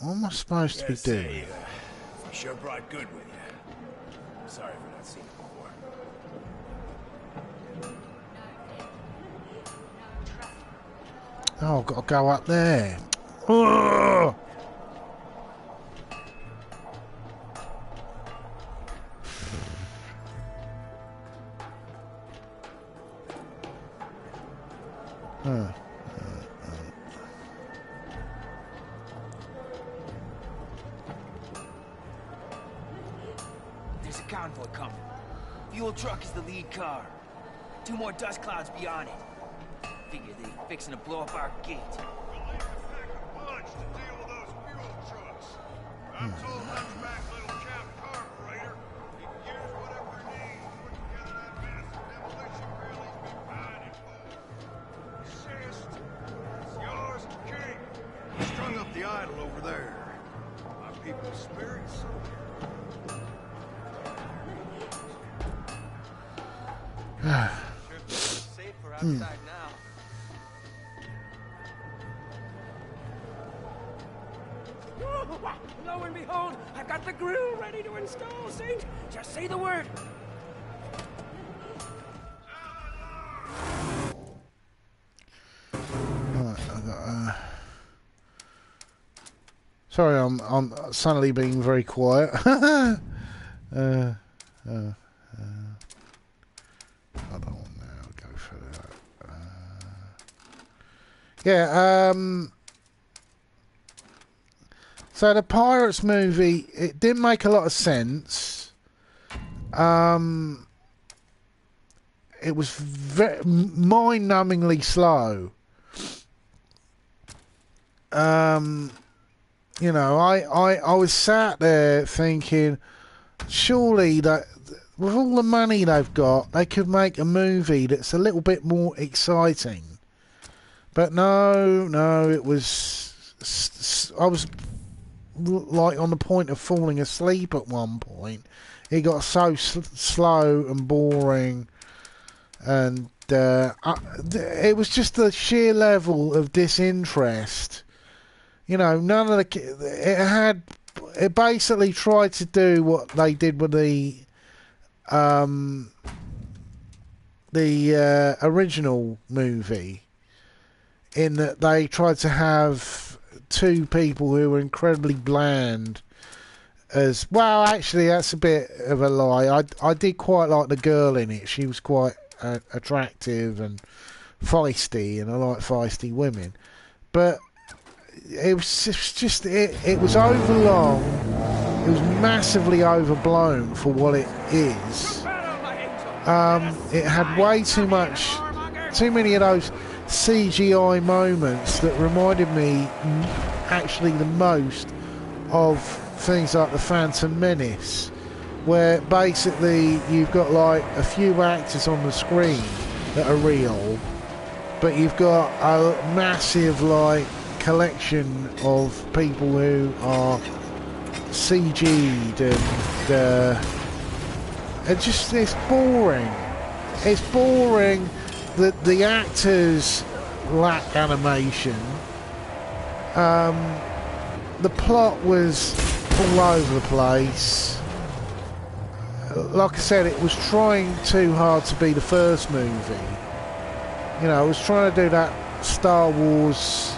What am I supposed to be doing? You sure brought good with you. Sorry for not seeing it before. Oh, I've got to go up there. Ugh! There's a convoy coming. Fuel truck is the lead car. 2 more dust clouds beyond it. Figure they fixing to blow up our gate. I'm told hunchback little chap carburetor, he can use whatever he needs to put together that massive demolition drill he's been pining for. Insist, it's yours to keep. Strung up the idol over there. My people's spirits so Safer outside now. Lo and behold, I've got the grill ready to install, Saint. Just say the word. Right, I got. Sorry, I'm suddenly being very quiet. I don't now go for that. Yeah. So the Pirates movie, it didn't make a lot of sense. It was mind-numbingly slow. You know, I was sat there thinking, surely that with all the money they've got, they could make a movie that's a little bit more exciting. But no, it was. I was like on the point of falling asleep at one point. It got so slow and boring, and it was just the sheer level of disinterest. You know, none of it basically tried to do what they did with the original movie, in that they tried to have 2 people who were incredibly bland as well. Actually, that's a bit of a lie. I did quite like the girl in it. She was quite attractive and feisty, and I like feisty women. But it was just it was overlong. It was massively overblown for what it is. It had way too many of those CGI moments that reminded me actually the most of things like The Phantom Menace, where basically you've got like a few actors on the screen that are real, but you've got a massive like collection of people who are CG'd, and it's boring. It's boring. The actors lack animation. The plot was all over the place. Like I said, it was trying too hard to be the first movie. You know, it was trying to do that Star Wars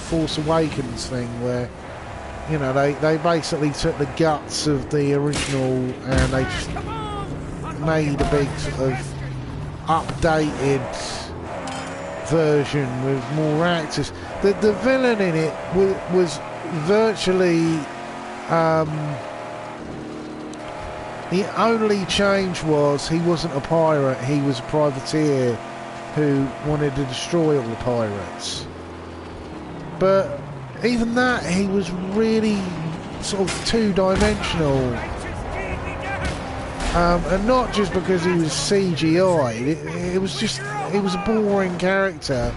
Force Awakens thing where, you know, they basically took the guts of the original and they just made a big sort of updated version with more actors. The villain in it was virtually the only change was he wasn't a pirate, he was a privateer who wanted to destroy all the pirates. But even that, he was really sort of two-dimensional. And not just because he was CGI, it was just, he was a boring character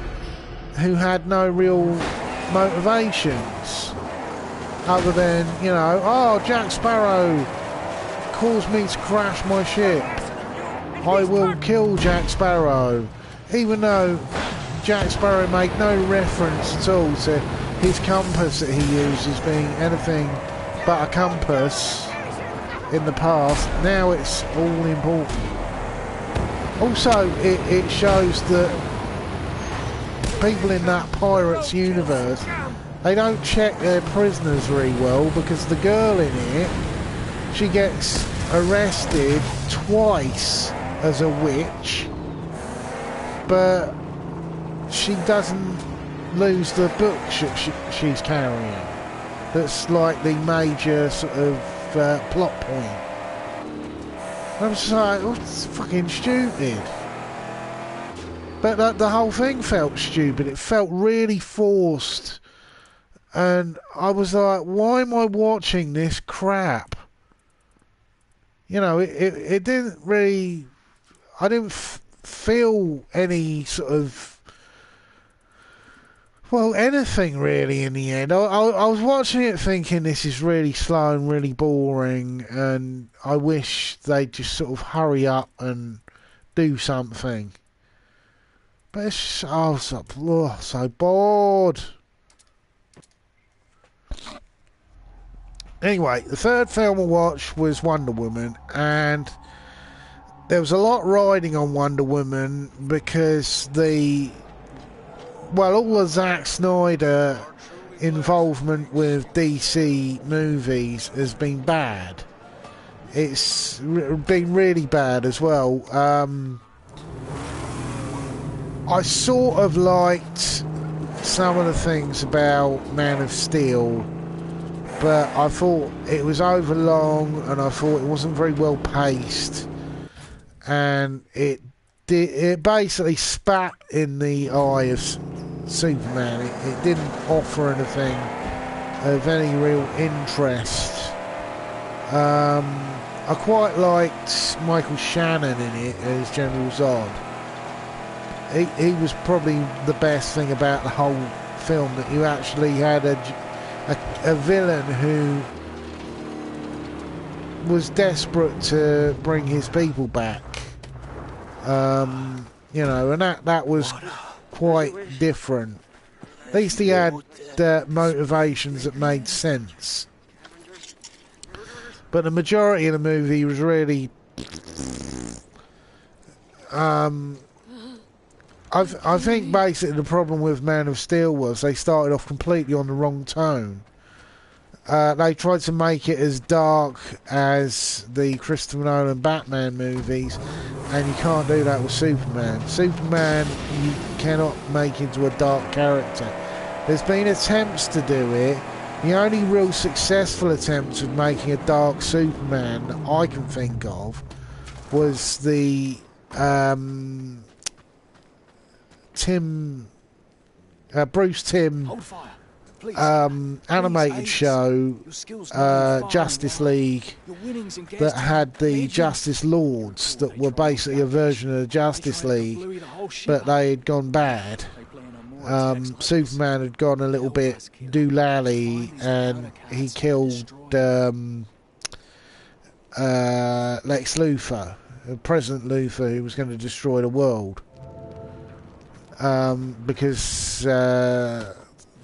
who had no real motivations other than, you know, oh, Jack Sparrow caused me to crash my ship, I will kill Jack Sparrow, even though Jack Sparrow made no reference at all to his compass that he used as being anything but a compass in the past. Now it's all important. Also, it shows that people in that pirates universe, they don't check their prisoners very well, because the girl in it, she gets arrested twice as a witch, but she doesn't lose the book she's carrying. That's like the major sort of plot point. I was just like, oh, it's fucking stupid. But the whole thing felt stupid. It felt really forced. And I was like, why am I watching this crap? You know, it didn't really... I didn't feel any sort of... Well, anything really in the end. I was watching it thinking this is really slow and really boring, and I wish they'd just sort of hurry up and do something. But it's just, I was so bored. Anyway, the third film I watched was Wonder Woman, and there was a lot riding on Wonder Woman because all the Zack Snyder involvement with DC movies has been bad. It's been really bad as well. I sort of liked some of the things about Man of Steel, but I thought it was overlong, and I thought it wasn't very well paced, and it basically spat in the eye of Superman. It didn't offer anything of any real interest. I quite liked Michael Shannon in it as General Zod. He was probably the best thing about the whole film, that you actually had a villain who was desperate to bring his people back. You know, and that was quite different. At least he had motivations that made sense. But the majority of the movie was really... I think basically the problem with Man of Steel was they started off completely on the wrong tone. They tried to make it as dark as the Christopher Nolan Batman movies, and you can't do that with Superman. Superman, you cannot make into a dark character. There's been attempts to do it. The only real successful attempt of making a dark Superman that I can think of was the Bruce Timm animated show, Justice League, that had the Justice Lords, that were basically a version of the Justice League, but they had gone bad. Superman had gone a little bit doolally, and he killed Lex Luthor, President Luthor, who was going to destroy the world. Because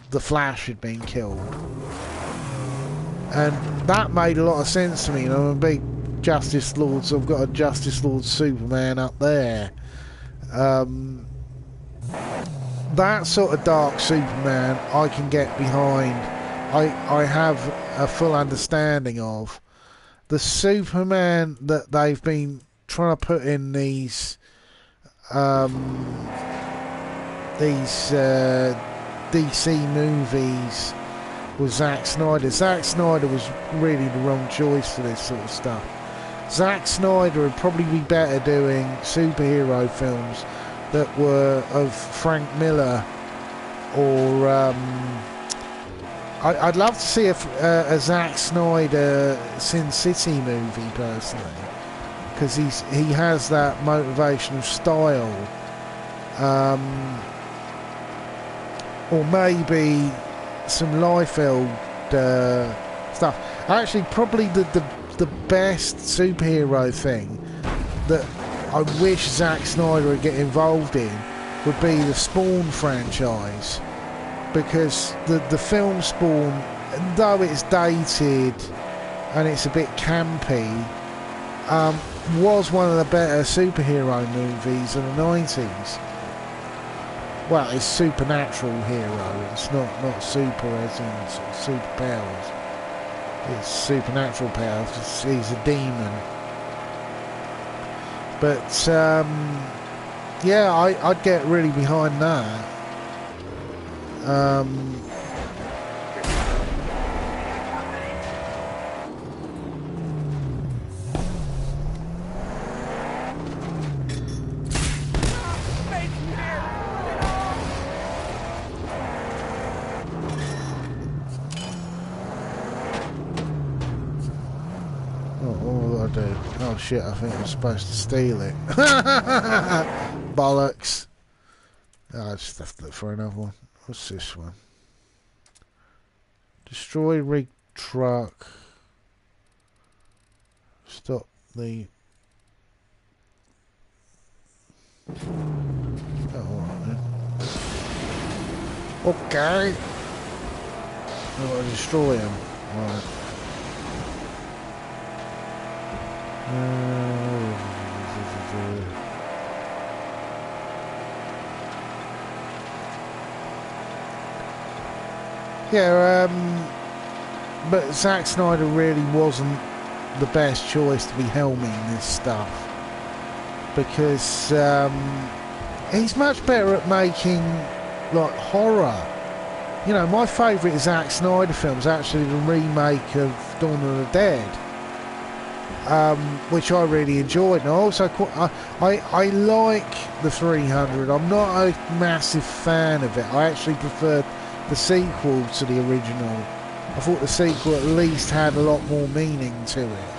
the Flash had been killed, and that made a lot of sense to me. You know, I'm a big Justice Lord, so I've got a Justice Lord Superman up there. That sort of dark Superman I can get behind. I have a full understanding of. The Superman that they've been trying to put in these DC movies with Zack Snyder. Zack Snyder was really the wrong choice for this sort of stuff. Zack Snyder would probably be better doing superhero films that were of Frank Miller, or I'd love to see a Zack Snyder Sin City movie personally, because he has that motivation of style. Or maybe some Liefeld stuff. Actually, probably the best superhero thing that I wish Zack Snyder would get involved in would be the Spawn franchise, because the film Spawn, though it's dated and it's a bit campy, was one of the better superhero movies in the 90s. Well, it's supernatural hero. It's not super as in sort of superpowers. It's supernatural powers. He's a demon. But yeah, I'd get really behind that. What do I do? Oh shit, I think I'm supposed to steal it. Bollocks. Oh, I just have to look for another one. What's this one? Destroy rig truck. Stop the... Oh, alright then. Okay. I've got to destroy him. Right. Yeah, but Zack Snyder really wasn't the best choice to be helming this stuff, because he's much better at making like horror. You know, my favourite Zack Snyder film is actually the remake of Dawn of the Dead, which I really enjoyed. And I also I like the 300. I'm not a massive fan of it. I actually preferred the sequel to the original. I thought the sequel at least had a lot more meaning to it.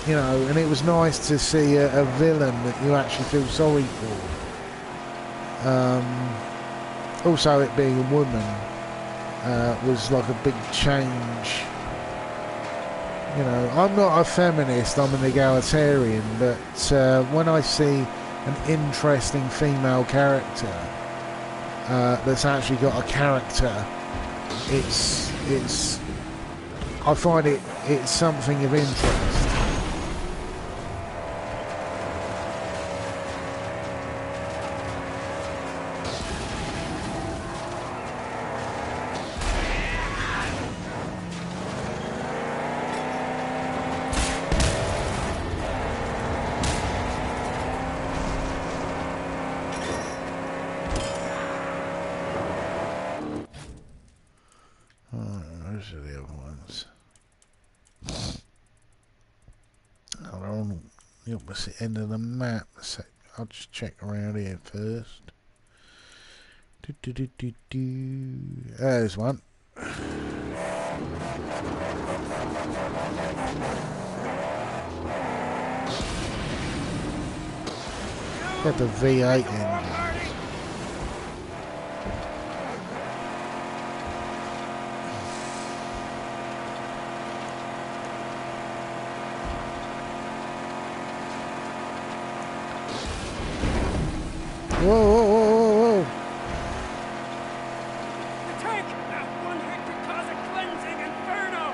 You know, and it was nice to see a villain that you actually feel sorry for. Also, it being a woman was like a big change. You know, I'm not a feminist, I'm an egalitarian, but when I see an interesting female character that's actually got a character, it's I find it's something of interest. Those are the other ones. They're on the opposite end of the map. So I'll just check around here first. There's one. Got the V8 engine. Whoa, whoa, whoa, whoa, whoa. The tank! That one hit could cause a cleansing inferno!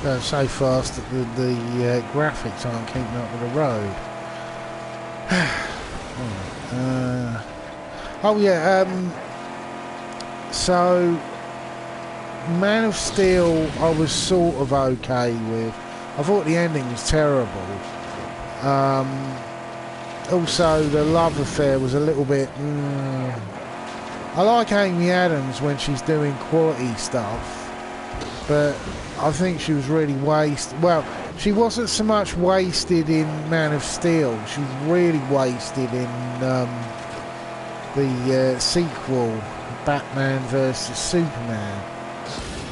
Going so fast that the graphics aren't keeping up with the road. Oh yeah, so Man of Steel I was sort of okay with. I thought the ending was terrible. Also the love affair was a little bit... I like Amy Adams when she's doing quality stuff, but I think she was really wasted. Well, she wasn't so much wasted in Man of Steel. She was really wasted in the sequel, Batman vs Superman,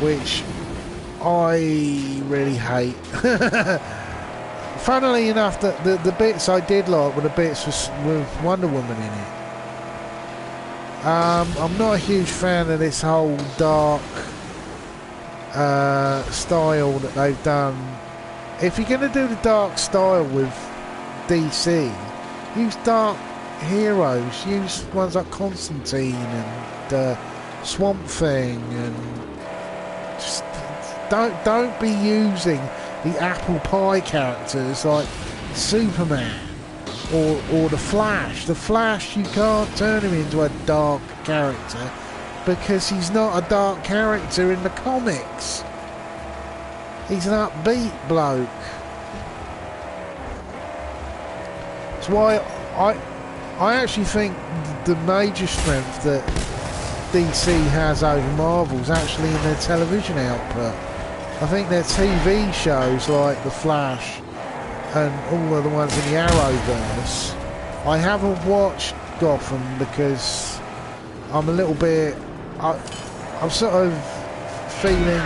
which I really hate. Funnily enough, the bits I did like were the bits with Wonder Woman in it. I'm not a huge fan of this whole dark style that they've done. If you're going to do the dark style with DC, use dark heroes. Use ones like Constantine and Swamp Thing, and just don't be using the apple pie characters like Superman or the Flash. The Flash, you can't turn him into a dark character because he's not a dark character in the comics. He's an upbeat bloke. That's why I actually think the major strength that DC has over Marvel is actually in their television output. I think their TV shows like The Flash and all of the ones in the Arrowverse. I haven't watched Gotham because I'm a little bit... I'm sort of feeling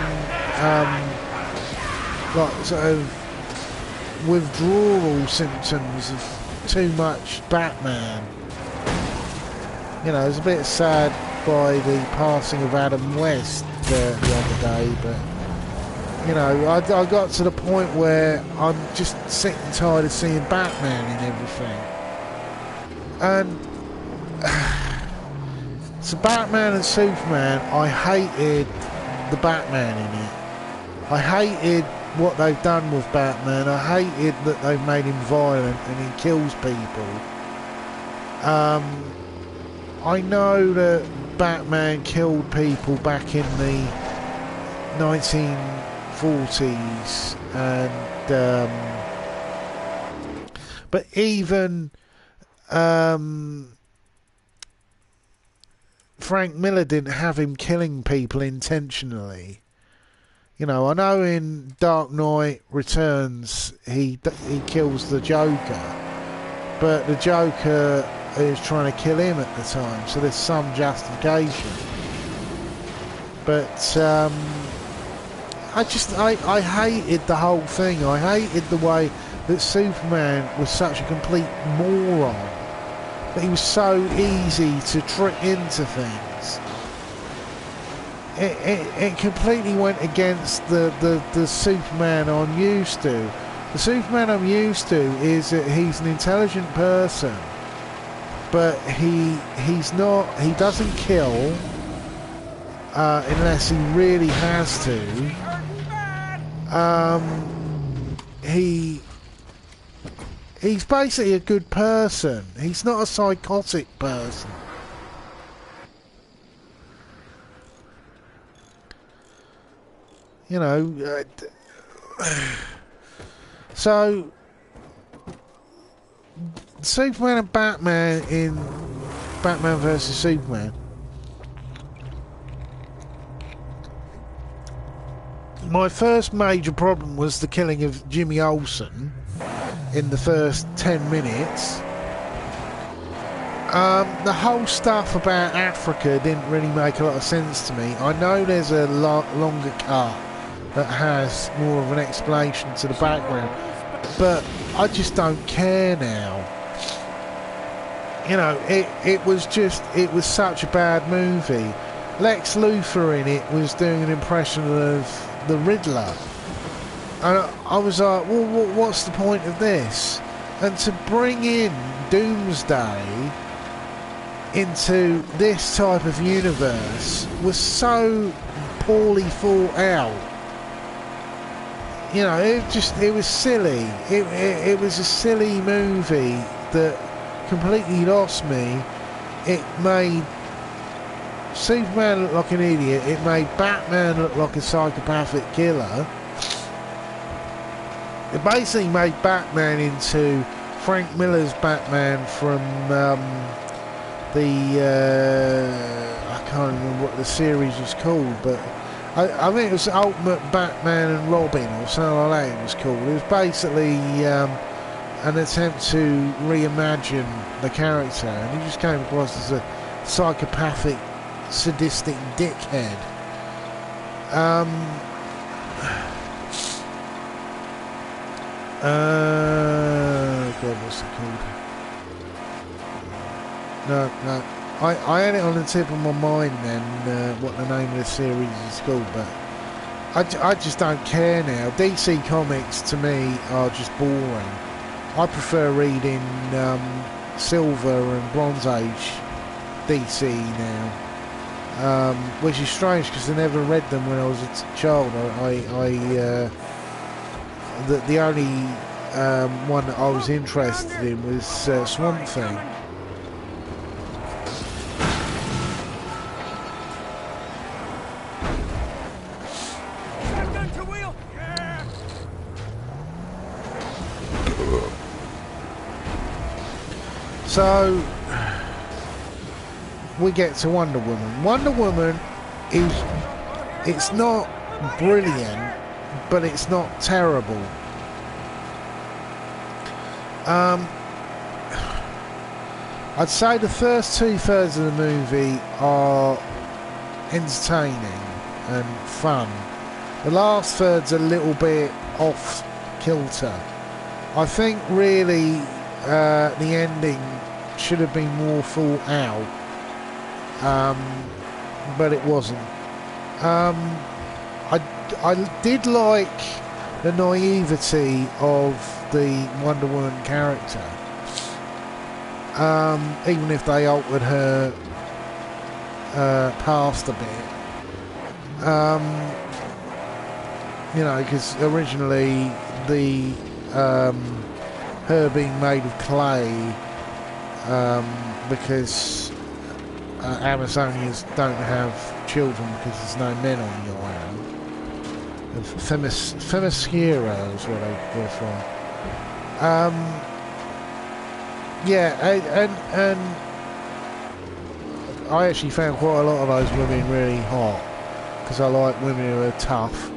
like sort of withdrawal symptoms of too much Batman. You know, I was a bit sad by the passing of Adam West the other day, but you know, I got to the point where I'm just sick and tired of seeing Batman in everything. And so Batman and Superman, I hated the Batman in it. I hated what they've done with Batman. I hated that they've made him violent and he kills people. I know that Batman killed people back in the 1940s, and but even Frank Miller didn't have him killing people intentionally. You know, I know in Dark Knight Returns he kills the Joker, but the Joker is trying to kill him at the time, so there's some justification. But I hated the whole thing. I hated the way that Superman was such a complete moron, that he was so easy to trick into things. It completely went against the Superman I'm used to. The Superman I'm used to is that he's an intelligent person, but he doesn't kill unless he really has to. He's basically a good person. He's not a psychotic person. You know, so Superman and Batman in Batman vs Superman, my first major problem was the killing of Jimmy Olsen in the first 10 minutes. The whole stuff about Africa didn't really make a lot of sense to me. I know there's a longer cut that has more of an explanation to the background, but I just don't care now. You know, it was such a bad movie. Lex Luthor in it was doing an impression of the Riddler, and I was like, well, what's the point of this? And to bring in Doomsday into this type of universe was so poorly thought out. You know, it was silly. It was a silly movie that completely lost me. It made Superman look like an idiot. It made Batman look like a psychopathic killer. It basically made Batman into Frank Miller's Batman from I can't remember what the series was called, but I think it was Ultimate Batman and Robin or something like that it was called. It was basically an attempt to reimagine the character, and he just came across as a psychopathic, sadistic dickhead. God, what's it called? No. I had it on the tip of my mind then, what the name of the series is called, but I just don't care now. DC Comics to me are just boring. I prefer reading Silver and Bronze Age DC now, which is strange because I never read them when I was a child. The only one that I was interested in was Swamp Thing. So we get to Wonder Woman. Wonder Woman is, it's not brilliant, but it's not terrible. I'd say the first 2/3 of the movie are entertaining and fun. The last third's a little bit off kilter. I think really the ending should have been more thought out, but it wasn't. I did like the naivety of the Wonder Woman character, even if they altered her past a bit. You know, because originally the her being made of clay, because Amazonians don't have children because there's no men on the island. Themyscira is where they're from. Yeah, and I actually found quite a lot of those women really hot, because I like women who are tough.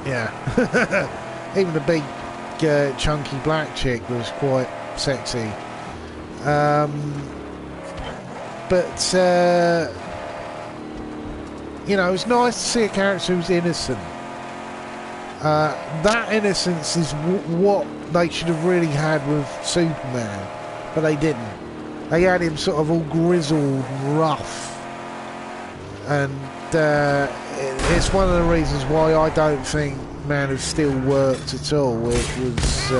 Yeah. Even the big chunky black chick was quite sexy. But you know, it's nice to see a character who's innocent. That innocence is what they should have really had with Superman, but they didn't. They had him sort of all grizzled and rough, and it's one of the reasons why I don't think Man of Steel worked at all. It was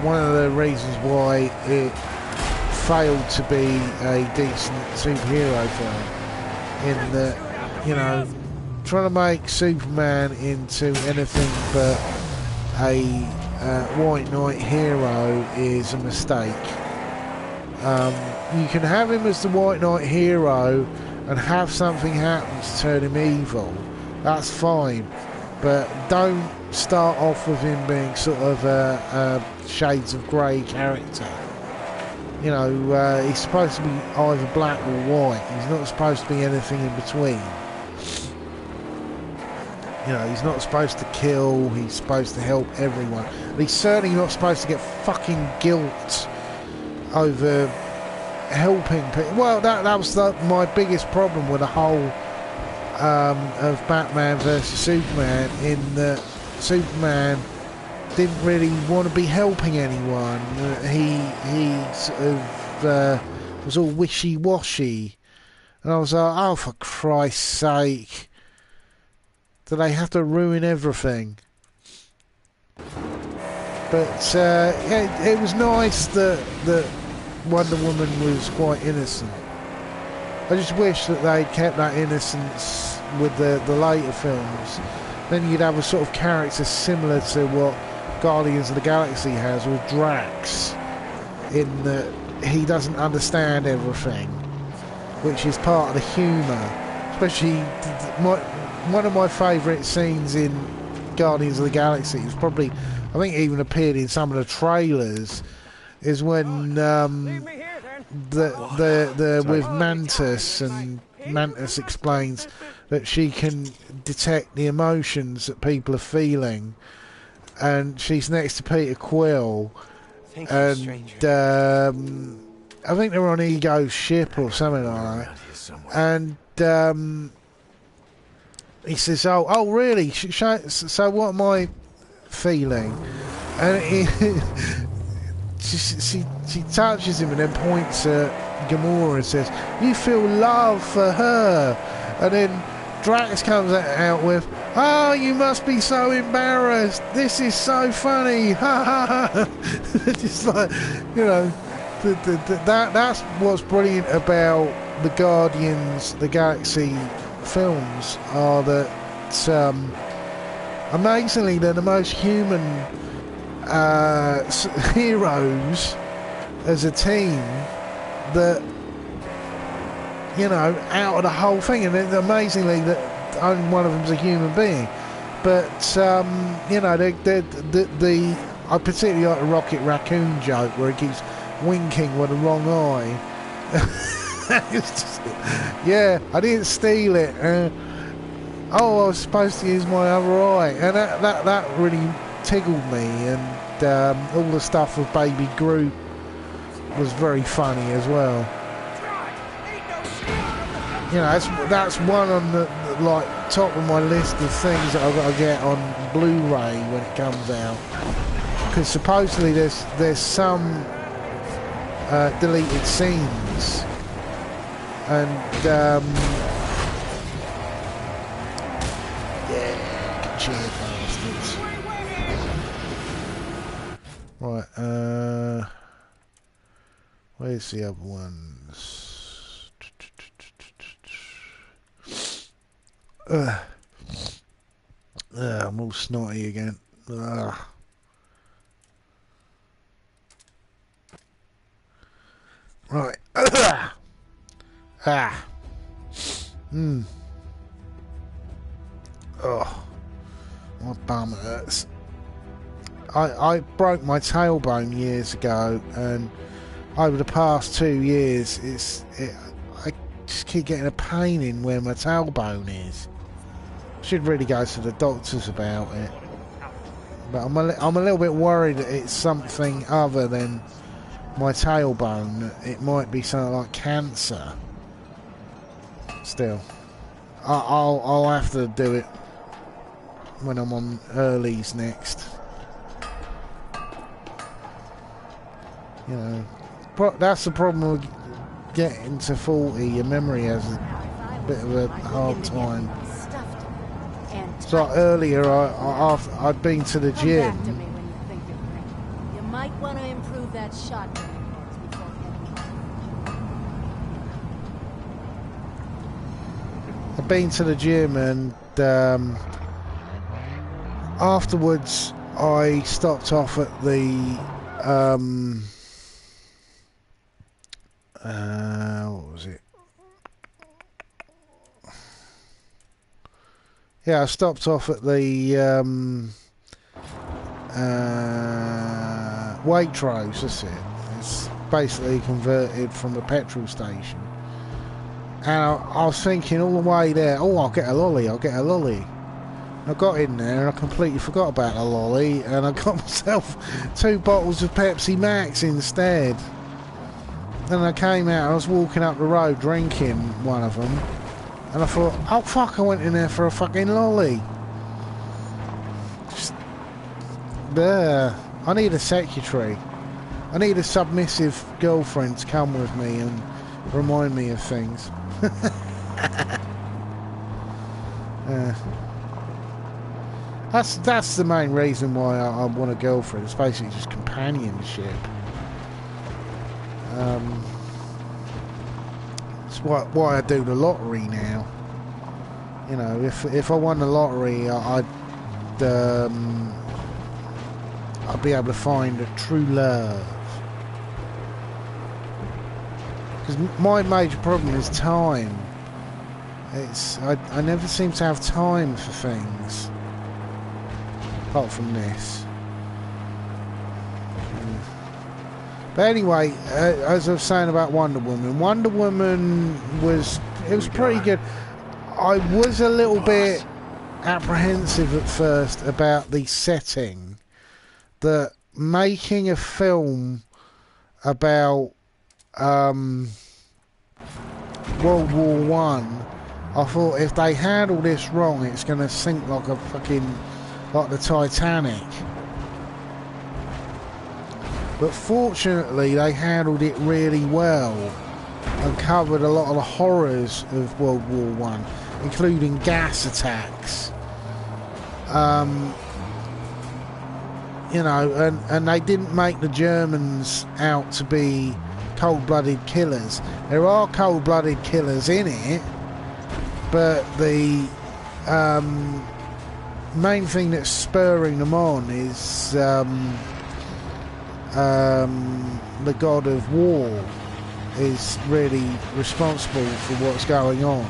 one of the reasons why it failed to be a decent superhero film, in that, you know, trying to make Superman into anything but a white knight hero is a mistake. You can have him as the white knight hero and have something happen to turn him evil. That's fine, but don't start off with him being sort of a shades of grey character. You know, he's supposed to be either black or white. He's not supposed to be anything in between. You know, he's not supposed to kill. He's supposed to help everyone. But he's certainly not supposed to get fucking guilt over helping people. Well, that was my biggest problem with the whole of Batman versus Superman, in that Superman didn't really want to be helping anyone. He sort of was all wishy-washy, and I was like, oh, for Christ's sake, do they have to ruin everything? But yeah, it was nice that Wonder Woman was quite innocent. I just wish that they'd kept that innocence with the later films. Then you'd have a sort of character similar to what Guardians of the Galaxy has with Drax, in that he doesn't understand everything, which is part of the humour. Especially one of my favourite scenes in Guardians of the Galaxy, is probably, I think, even appeared in some of the trailers, is when the with Mantis, and Mantis explains that she can detect the emotions that people are feeling, and she's next to Peter Quill, and I think they're on Ego's ship or something like that, and he says, oh really, so what am I feeling? And she touches him and then points at Gamora and says, you feel love for her. And then Drax comes out with, oh, you must be so embarrassed, this is so funny, ha ha ha. Just like, you know, that's what's brilliant about the Guardians of the Galaxy films, are that amazingly they're the most human heroes as a team, that, you know, out of the whole thing. And amazingly that only one of them's a human being. But you know, the I particularly like the Rocket Raccoon joke where he keeps winking with the wrong eye. It's just, yeah, I didn't steal it. Oh, I was supposed to use my other eye, and that really tickled me. And all the stuff with Baby Groot was very funny as well. You know, that's one on the like top of my list of things that I've got to get on Blu-ray when it comes out. Because supposedly there's some deleted scenes, and yeah, cheer bastards. Right, where's the other ones? I'm all snotty again. Right. Oh, my bum hurts. I broke my tailbone years ago, and over the past 2 years, I just keep getting a pain in where my tailbone is. Should really go to the doctors about it, but I'm a little bit worried that it's something other than my tailbone. It might be something like cancer. Still, I'll have to do it when I'm on earlies next. You know, that's the problem with getting to 40. Your memory has a bit of a hard time. So earlier, I'd been to the gym. Come back to me when you think you're ready. You might want to improve that shotgun before heading home. I've been to the gym, and afterwards I stopped off at the what was it? Yeah, I stopped off at the Waitrose, that's it. It's basically converted from a petrol station. And I was thinking all the way there, oh, I'll get a lolly. I got in there and I completely forgot about the lolly, and I got myself 2 bottles of Pepsi Max instead. Then I came out, I was walking up the road drinking one of them, and I thought, oh fuck, I went in there for a fucking lolly. Just, I need a secretary. I need a submissive girlfriend to come with me and remind me of things. That's the main reason why I want a girlfriend. It's basically just companionship. It's why I do the lottery now. You know, if I won the lottery, I'd be able to find a true love. Because my major problem is time. I never seem to have time for things. Apart from this. But anyway, as I was saying about Wonder Woman was pretty good. I was a little bit apprehensive at first about the setting. That making a film about World War One, I thought if they handle this wrong, it's going to sink like a fucking, like the Titanic. But fortunately, they handled it really well and covered a lot of the horrors of World War One, including gas attacks. You know, and they didn't make the Germans out to be cold-blooded killers. There are cold-blooded killers in it, but the main thing that's spurring them on is the god of war is really responsible for what's going on.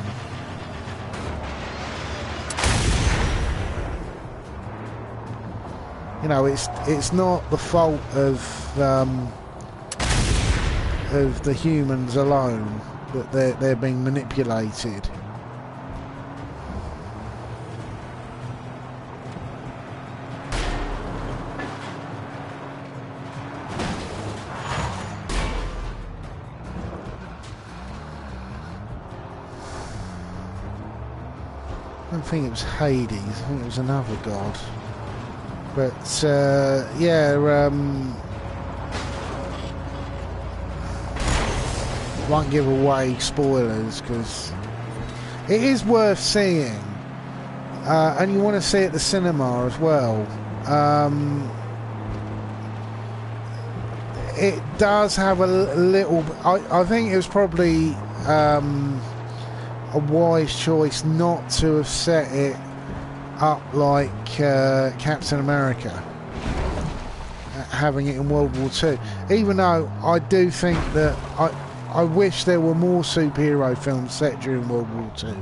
You know, it's not the fault of the humans alone that they're being manipulated. I don't think it was Hades. I think it was another god. But yeah, won't give away spoilers because it is worth seeing, and you want to see it at the cinema as well. It does have a little. I think it was probably a wise choice not to have set it up like Captain America, having it in World War II. Even though I do think that I wish there were more superhero films set during World War II,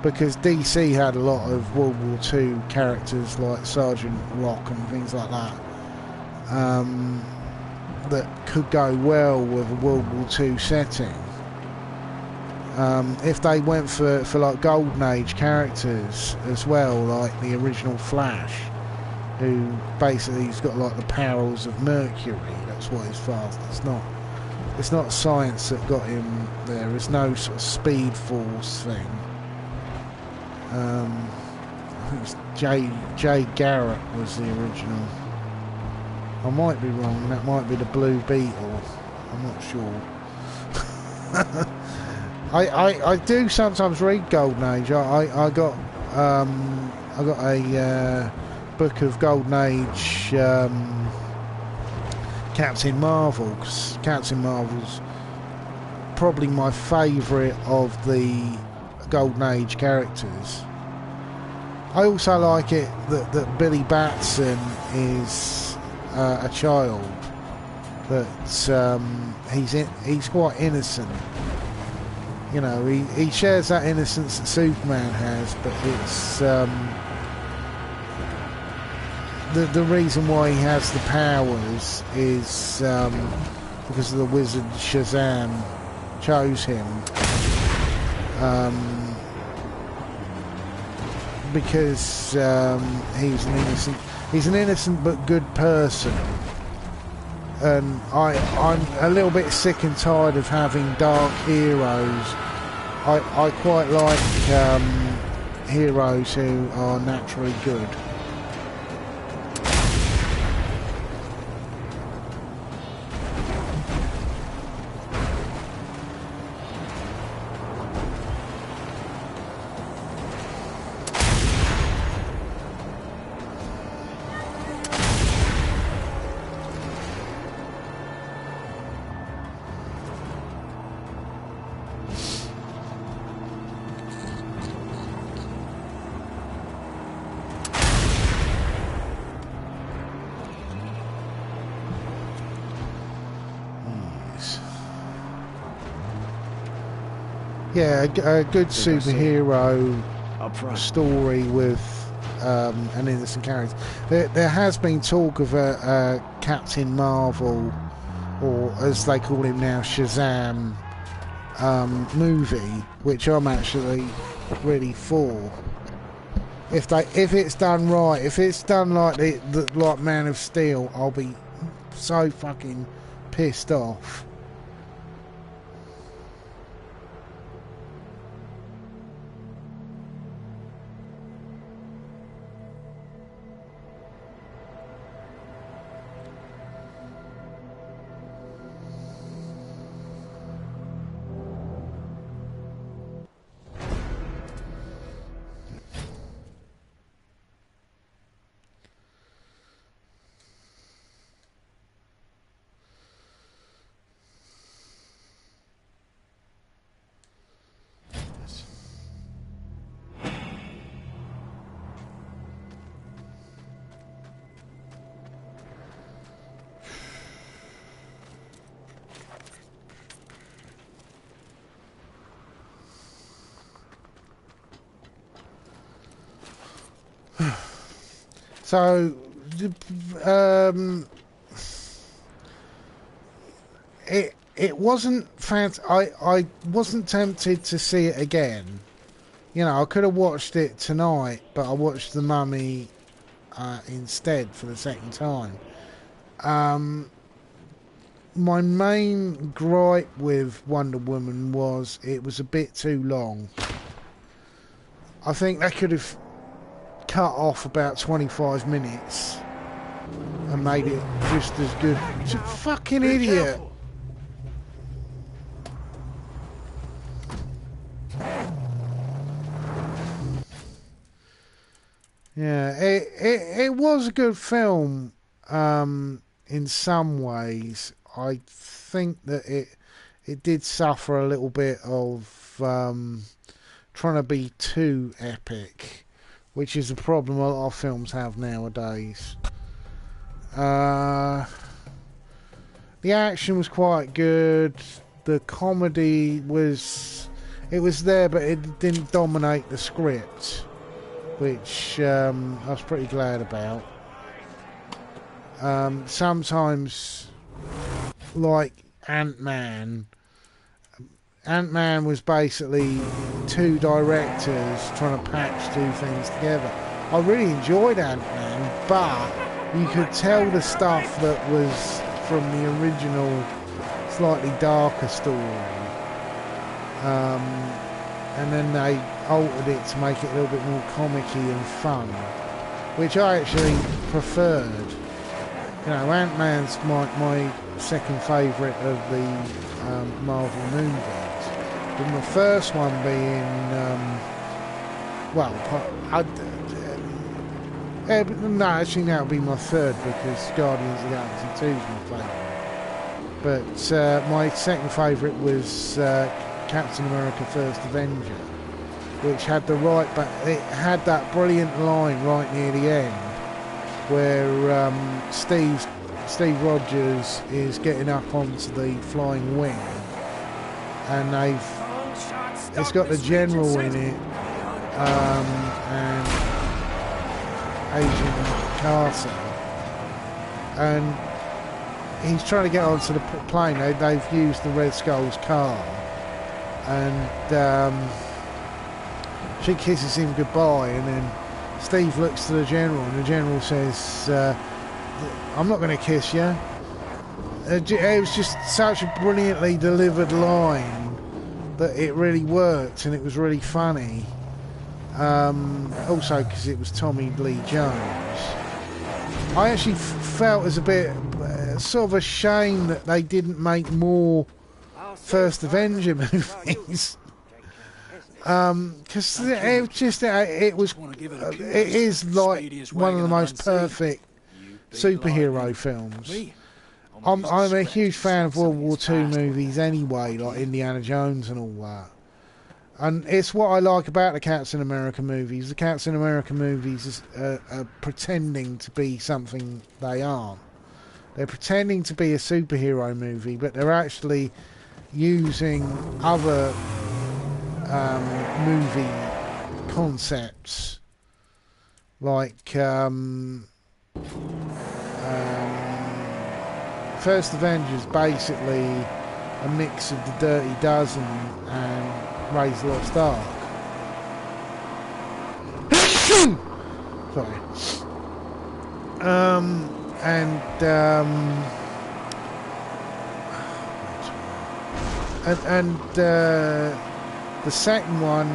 because DC had a lot of World War II characters like Sergeant Rock and things like that, that could go well with a World War II setting. If they went for like Golden Age characters as well, like the original Flash, who basically has got like the powers of Mercury. That's why he's fast. It's not science that got him there. There's no sort of speed force thing. I think it's Jay Garrett was the original. I might be wrong. That might be the Blue Beetle. I'm not sure. I do sometimes read Golden Age. I got a book of Golden Age Captain Marvel, because Captain Marvel's probably my favourite of the Golden Age characters. I also like it that Billy Batson is a child, that he's quite innocent. You know, he shares that innocence that Superman has, but it's the reason why he has the powers is because of the wizard Shazam chose him, because he's an innocent but good person. And I'm a little bit sick and tired of having dark heroes. I quite like heroes who are naturally good. Yeah, a good superhero story with an innocent character. There has been talk of a Captain Marvel, or as they call him now, Shazam, movie, which I'm actually really for. If it's done right, if it's done like like Man of Steel, I'll be so fucking pissed off. So, it wasn't I wasn't tempted to see it again. You know, I could have watched it tonight, but I watched The Mummy instead for the second time. My main gripe with Wonder Woman was it was a bit too long. I think they could have cut off about 25 minutes and made it just as good. It's a fucking idiot. Yeah, it was a good film in some ways. I think that it did suffer a little bit of trying to be too epic, which is a problem a lot of films have nowadays. The action was quite good. The comedy was there, but it didn't dominate the script, which I was pretty glad about. Sometimes, like Ant-Man was basically two directors trying to patch two things together. I really enjoyed Ant-Man, but you could tell the stuff that was from the original, slightly darker story. And then they altered it to make it a little bit more comic-y and fun, which I actually preferred. You know, Ant-Man's my second favourite of the Marvel movies. But the first one being, no, actually that would be my third, because Guardians of the Galaxy 2 is my favourite. But my second favourite was Captain America: First Avenger, which had it had that brilliant line right near the end, where Steve Rogers is getting up onto the flying wing, and it's got the general in it, and Agent Carter, and he's trying to get onto the plane. They've used the Red Skull's car, and she kisses him goodbye, and then Steve looks to the general, and the general says, I'm not going to kiss you. It was just such a brilliantly delivered line that it really worked, and it was really funny. Also because it was Tommy Lee Jones. I actually felt as a bit sort of a shame that they didn't make more First Avenger movies. Because it is like one of the most perfect superhero films. I'm a huge fan of World War II movies anyway, like Indiana Jones and all that. And it's what I like about the Captain America movies. The Captain America movies are pretending to be something they aren't. They're pretending to be a superhero movie, but they're actually using other movie concepts, like First Avengers, basically a mix of the Dirty Dozen and Raiders of the Lost Ark. Sorry. The second one,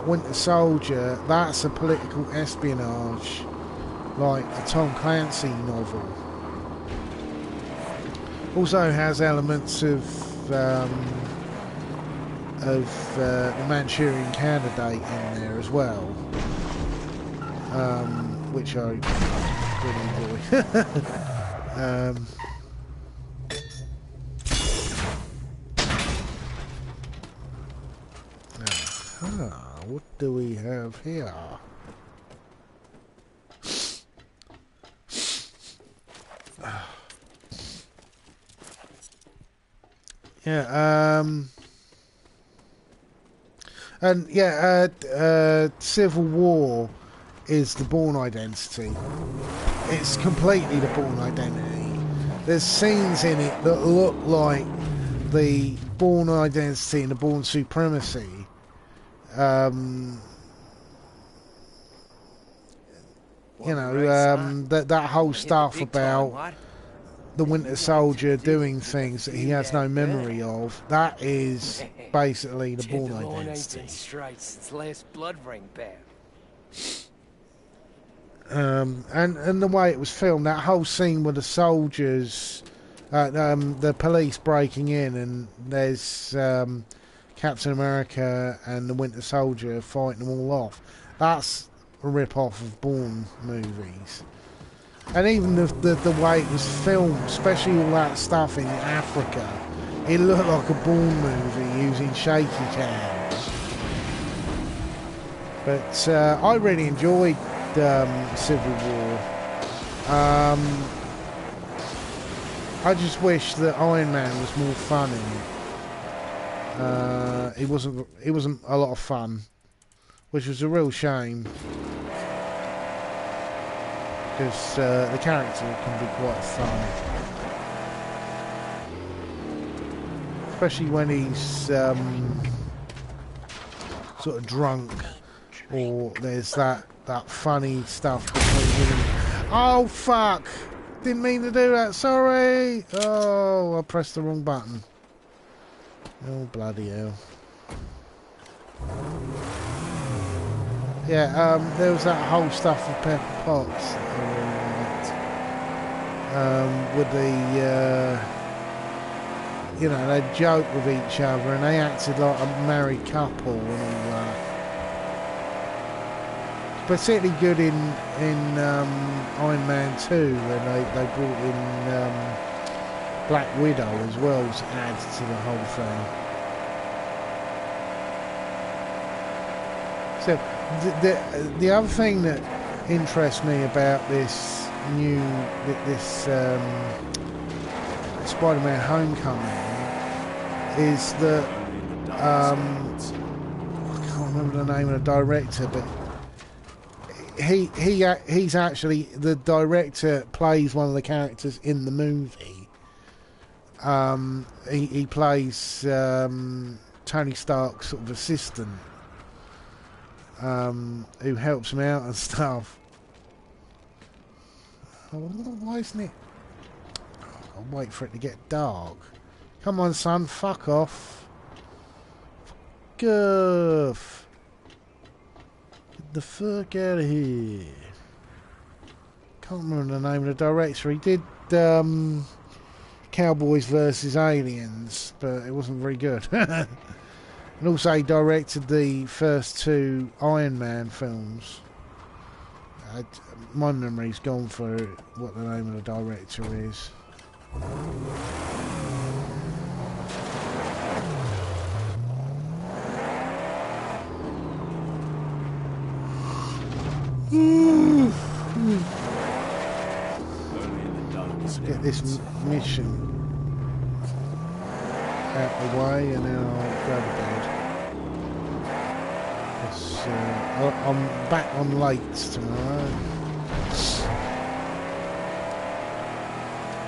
Winter Soldier, that's a political espionage, like a Tom Clancy novel. Also has elements of the Manchurian Candidate in there as well, which I really enjoy. What do we have here? Yeah, and yeah, Civil War is the Bourne Identity. It's completely the Bourne Identity. There's scenes in it that look like the Bourne Identity and the Bourne Supremacy. You know, that whole stuff about the Winter Soldier doing things that he has no memory of. That is basically the Bourne Identity. Strikes its last blood ring bear. And the way it was filmed, that whole scene with the soldiers, the police breaking in, and there's Captain America and the Winter Soldier fighting them all off. That's a rip-off of Bourne movies. And even the way it was filmed, especially all that stuff in Africa, it looked like a Bourne movie using shaky cams. But I really enjoyed Civil War. I just wish that Iron Man was more fun in it. It wasn't a lot of fun, which was a real shame, because the character can be quite fun, especially when he's sort of drunk, or there's that funny stuff between him and... Oh fuck! Didn't mean to do that, sorry! Oh, I pressed the wrong button. Oh bloody hell. Yeah, there was that whole stuff with Pepper Potts that I really liked. With the, you know, they joke with each other and they acted like a married couple and all that. Particularly good in Iron Man 2 when they brought in Black Widow as well to add to the whole thing. So the other thing that interests me about this Spider-Man Homecoming is that I can't remember the name of the director, but he's actually the director, plays one of the characters in the movie. He plays Tony Stark's sort of assistant, who helps him out and stuff. Why isn't it? I'll wait for it to get dark. Come on, son, fuck off. Guff. Get the fuck out of here. Can't remember the name of the director. He did Cowboys versus Aliens, but it wasn't very good. And also he directed the first two Iron Man films. My memory's gone for what the name of the director is. Let's get this mission out the way and then I'll go to bed. I'm back on late tomorrow.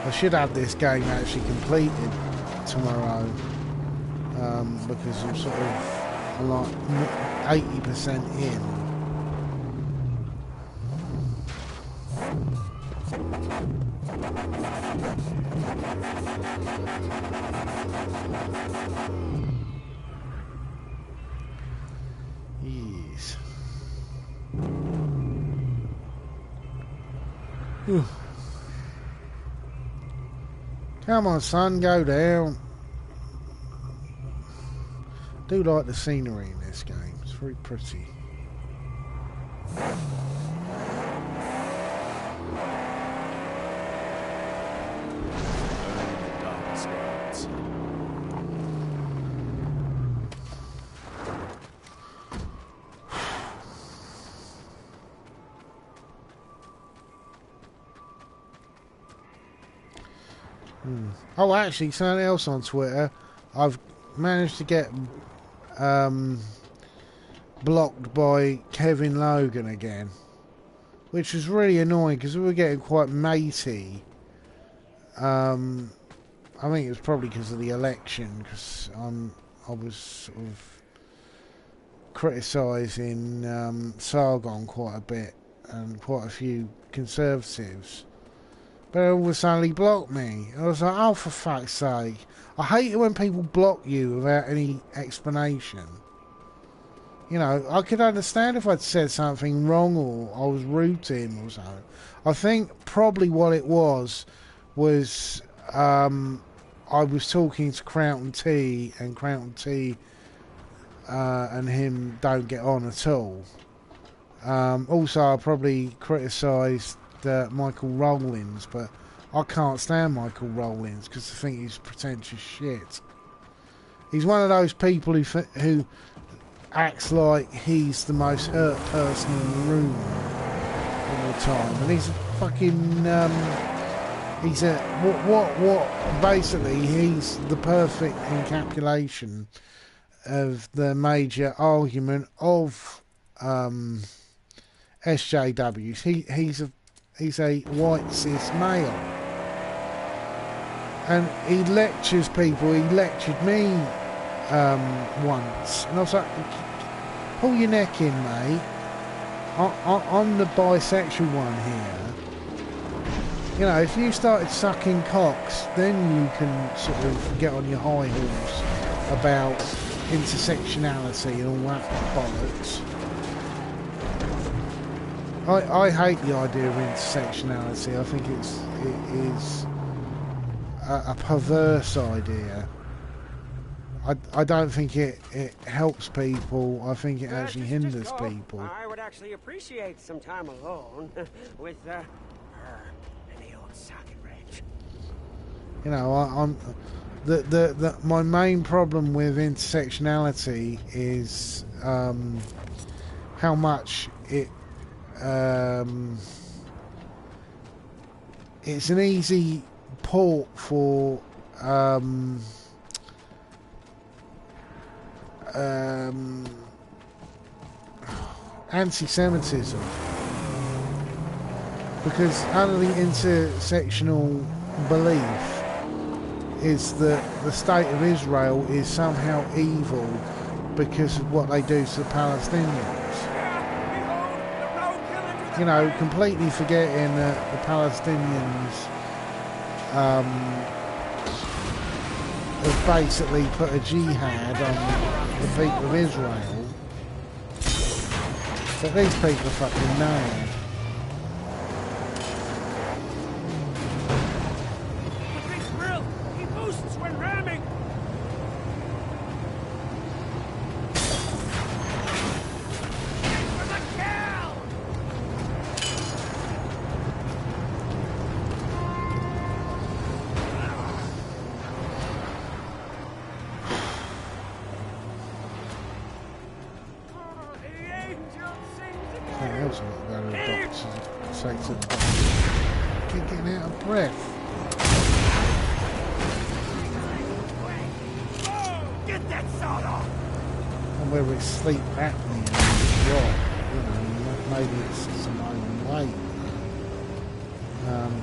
I should have this game actually completed tomorrow, because I'm sort of like 80% in. Yes. Come on, son, go down. I do like the scenery in this game. It's very pretty. Oh, actually, something else on Twitter. I've managed to get blocked by Kevin Logan again. which was really annoying because we were getting quite matey. I think it was probably because of the election, because I was sort of criticising Sargon quite a bit and quite a few Conservatives. But all of a sudden he blocked me. I was like, oh, for fuck's sake. I hate it when people block you without any explanation. You know, I could understand if I'd said something wrong or I was rude to him or something. I think probably what it was I was talking to Crownton T, and Crownton T and him don't get on at all. Also, I probably criticised Michael Rowlands, but I can't stand Michael Rowlands because I think he's pretentious shit. He's one of those people who acts like he's the most hurt person in the room all the time, and he's a fucking he's a what basically he's the perfect encapsulation of the major argument of SJWs. He's a white cis male, and he lectures people. He lectured me once, and I was like, pull your neck in, mate. I'm the bisexual one here. You know, if you started sucking cocks, then you can sort of get on your high horse about intersectionality and all that bollocks. I hate the idea of intersectionality. I think it is a perverse idea. I don't think it helps people. I think it actually hinders just go. people. I would actually appreciate some time alone with her and the old socket wrench. You know, I'm my main problem with intersectionality is how much it's an easy port for anti-Semitism, because under the intersectional belief is that the state of Israel is somehow evil because of what they do to the Palestinians. You know, completely forgetting that the Palestinians have basically put a jihad on the people of Israel. But these people are fucking mad. The big grill, he boosts when ramming. For the kill! Keep getting out of breath. Get that sawed off! And whether it's sleep apnea or what, you know, maybe it's some overweight.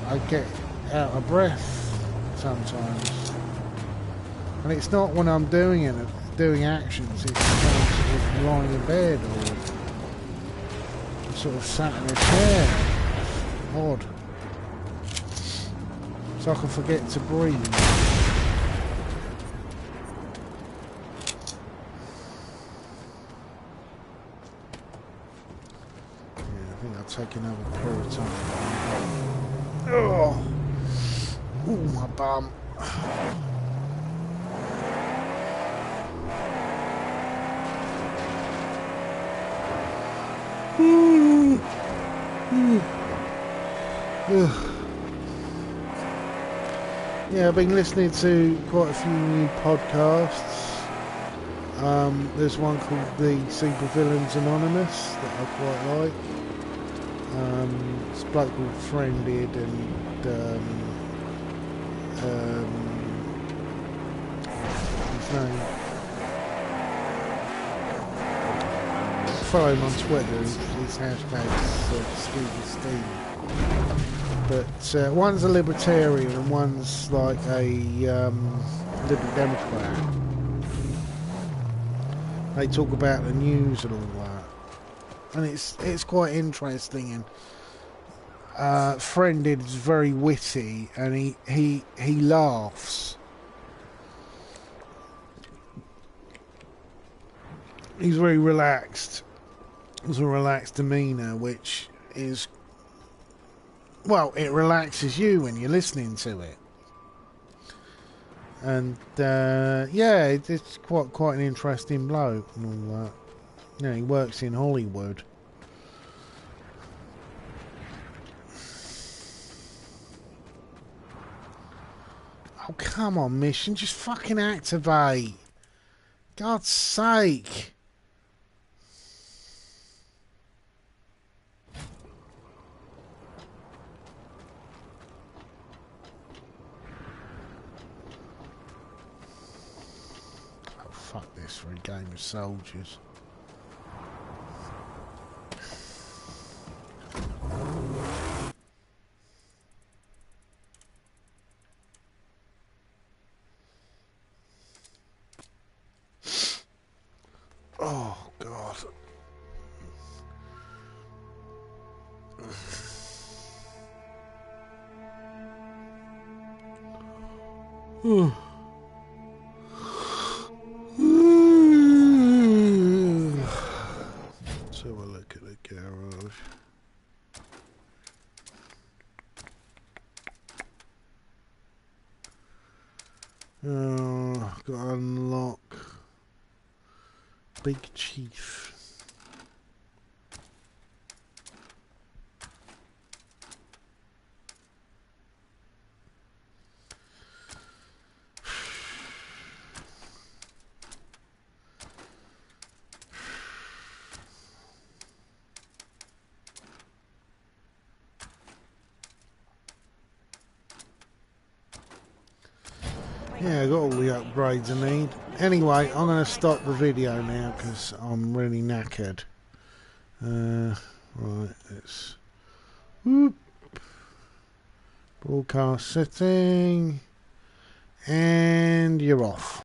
I get out of breath sometimes, and it's not when I'm doing actions. It's when I'm sort of lying in bed or sort of sat in a chair. Odd. So I can forget to breathe. Yeah, I think I'll take another Puritan. Oh! Ooh, my bum. Yeah, I've been listening to quite a few new podcasts. There's one called the Supervillains Anonymous that I quite like. It's a bloke called Friended and what's his name? follow him on Twitter. His hashtag's Stevie Steve. But one's a libertarian and one's like a Liberal Democrat. They talk about the news and all that, and it's quite interesting. And Friended is very witty, and he laughs. He's very relaxed. There's a relaxed demeanour, which is, well, it relaxes you when you're listening to it. And yeah, it's quite an interesting bloke and all that. You know, he works in Hollywood. Oh, come on, Mission, just fucking activate. God's sake. Fuck this for a game of soldiers. Oh, God. Let's have a look at the garage. Oh, I've got to unlock Big Chief. Yeah, I got all the upgrades I need. Anyway, I'm going to stop the video now because I'm really knackered. Right, it's whoop, broadcast setting, and you're off.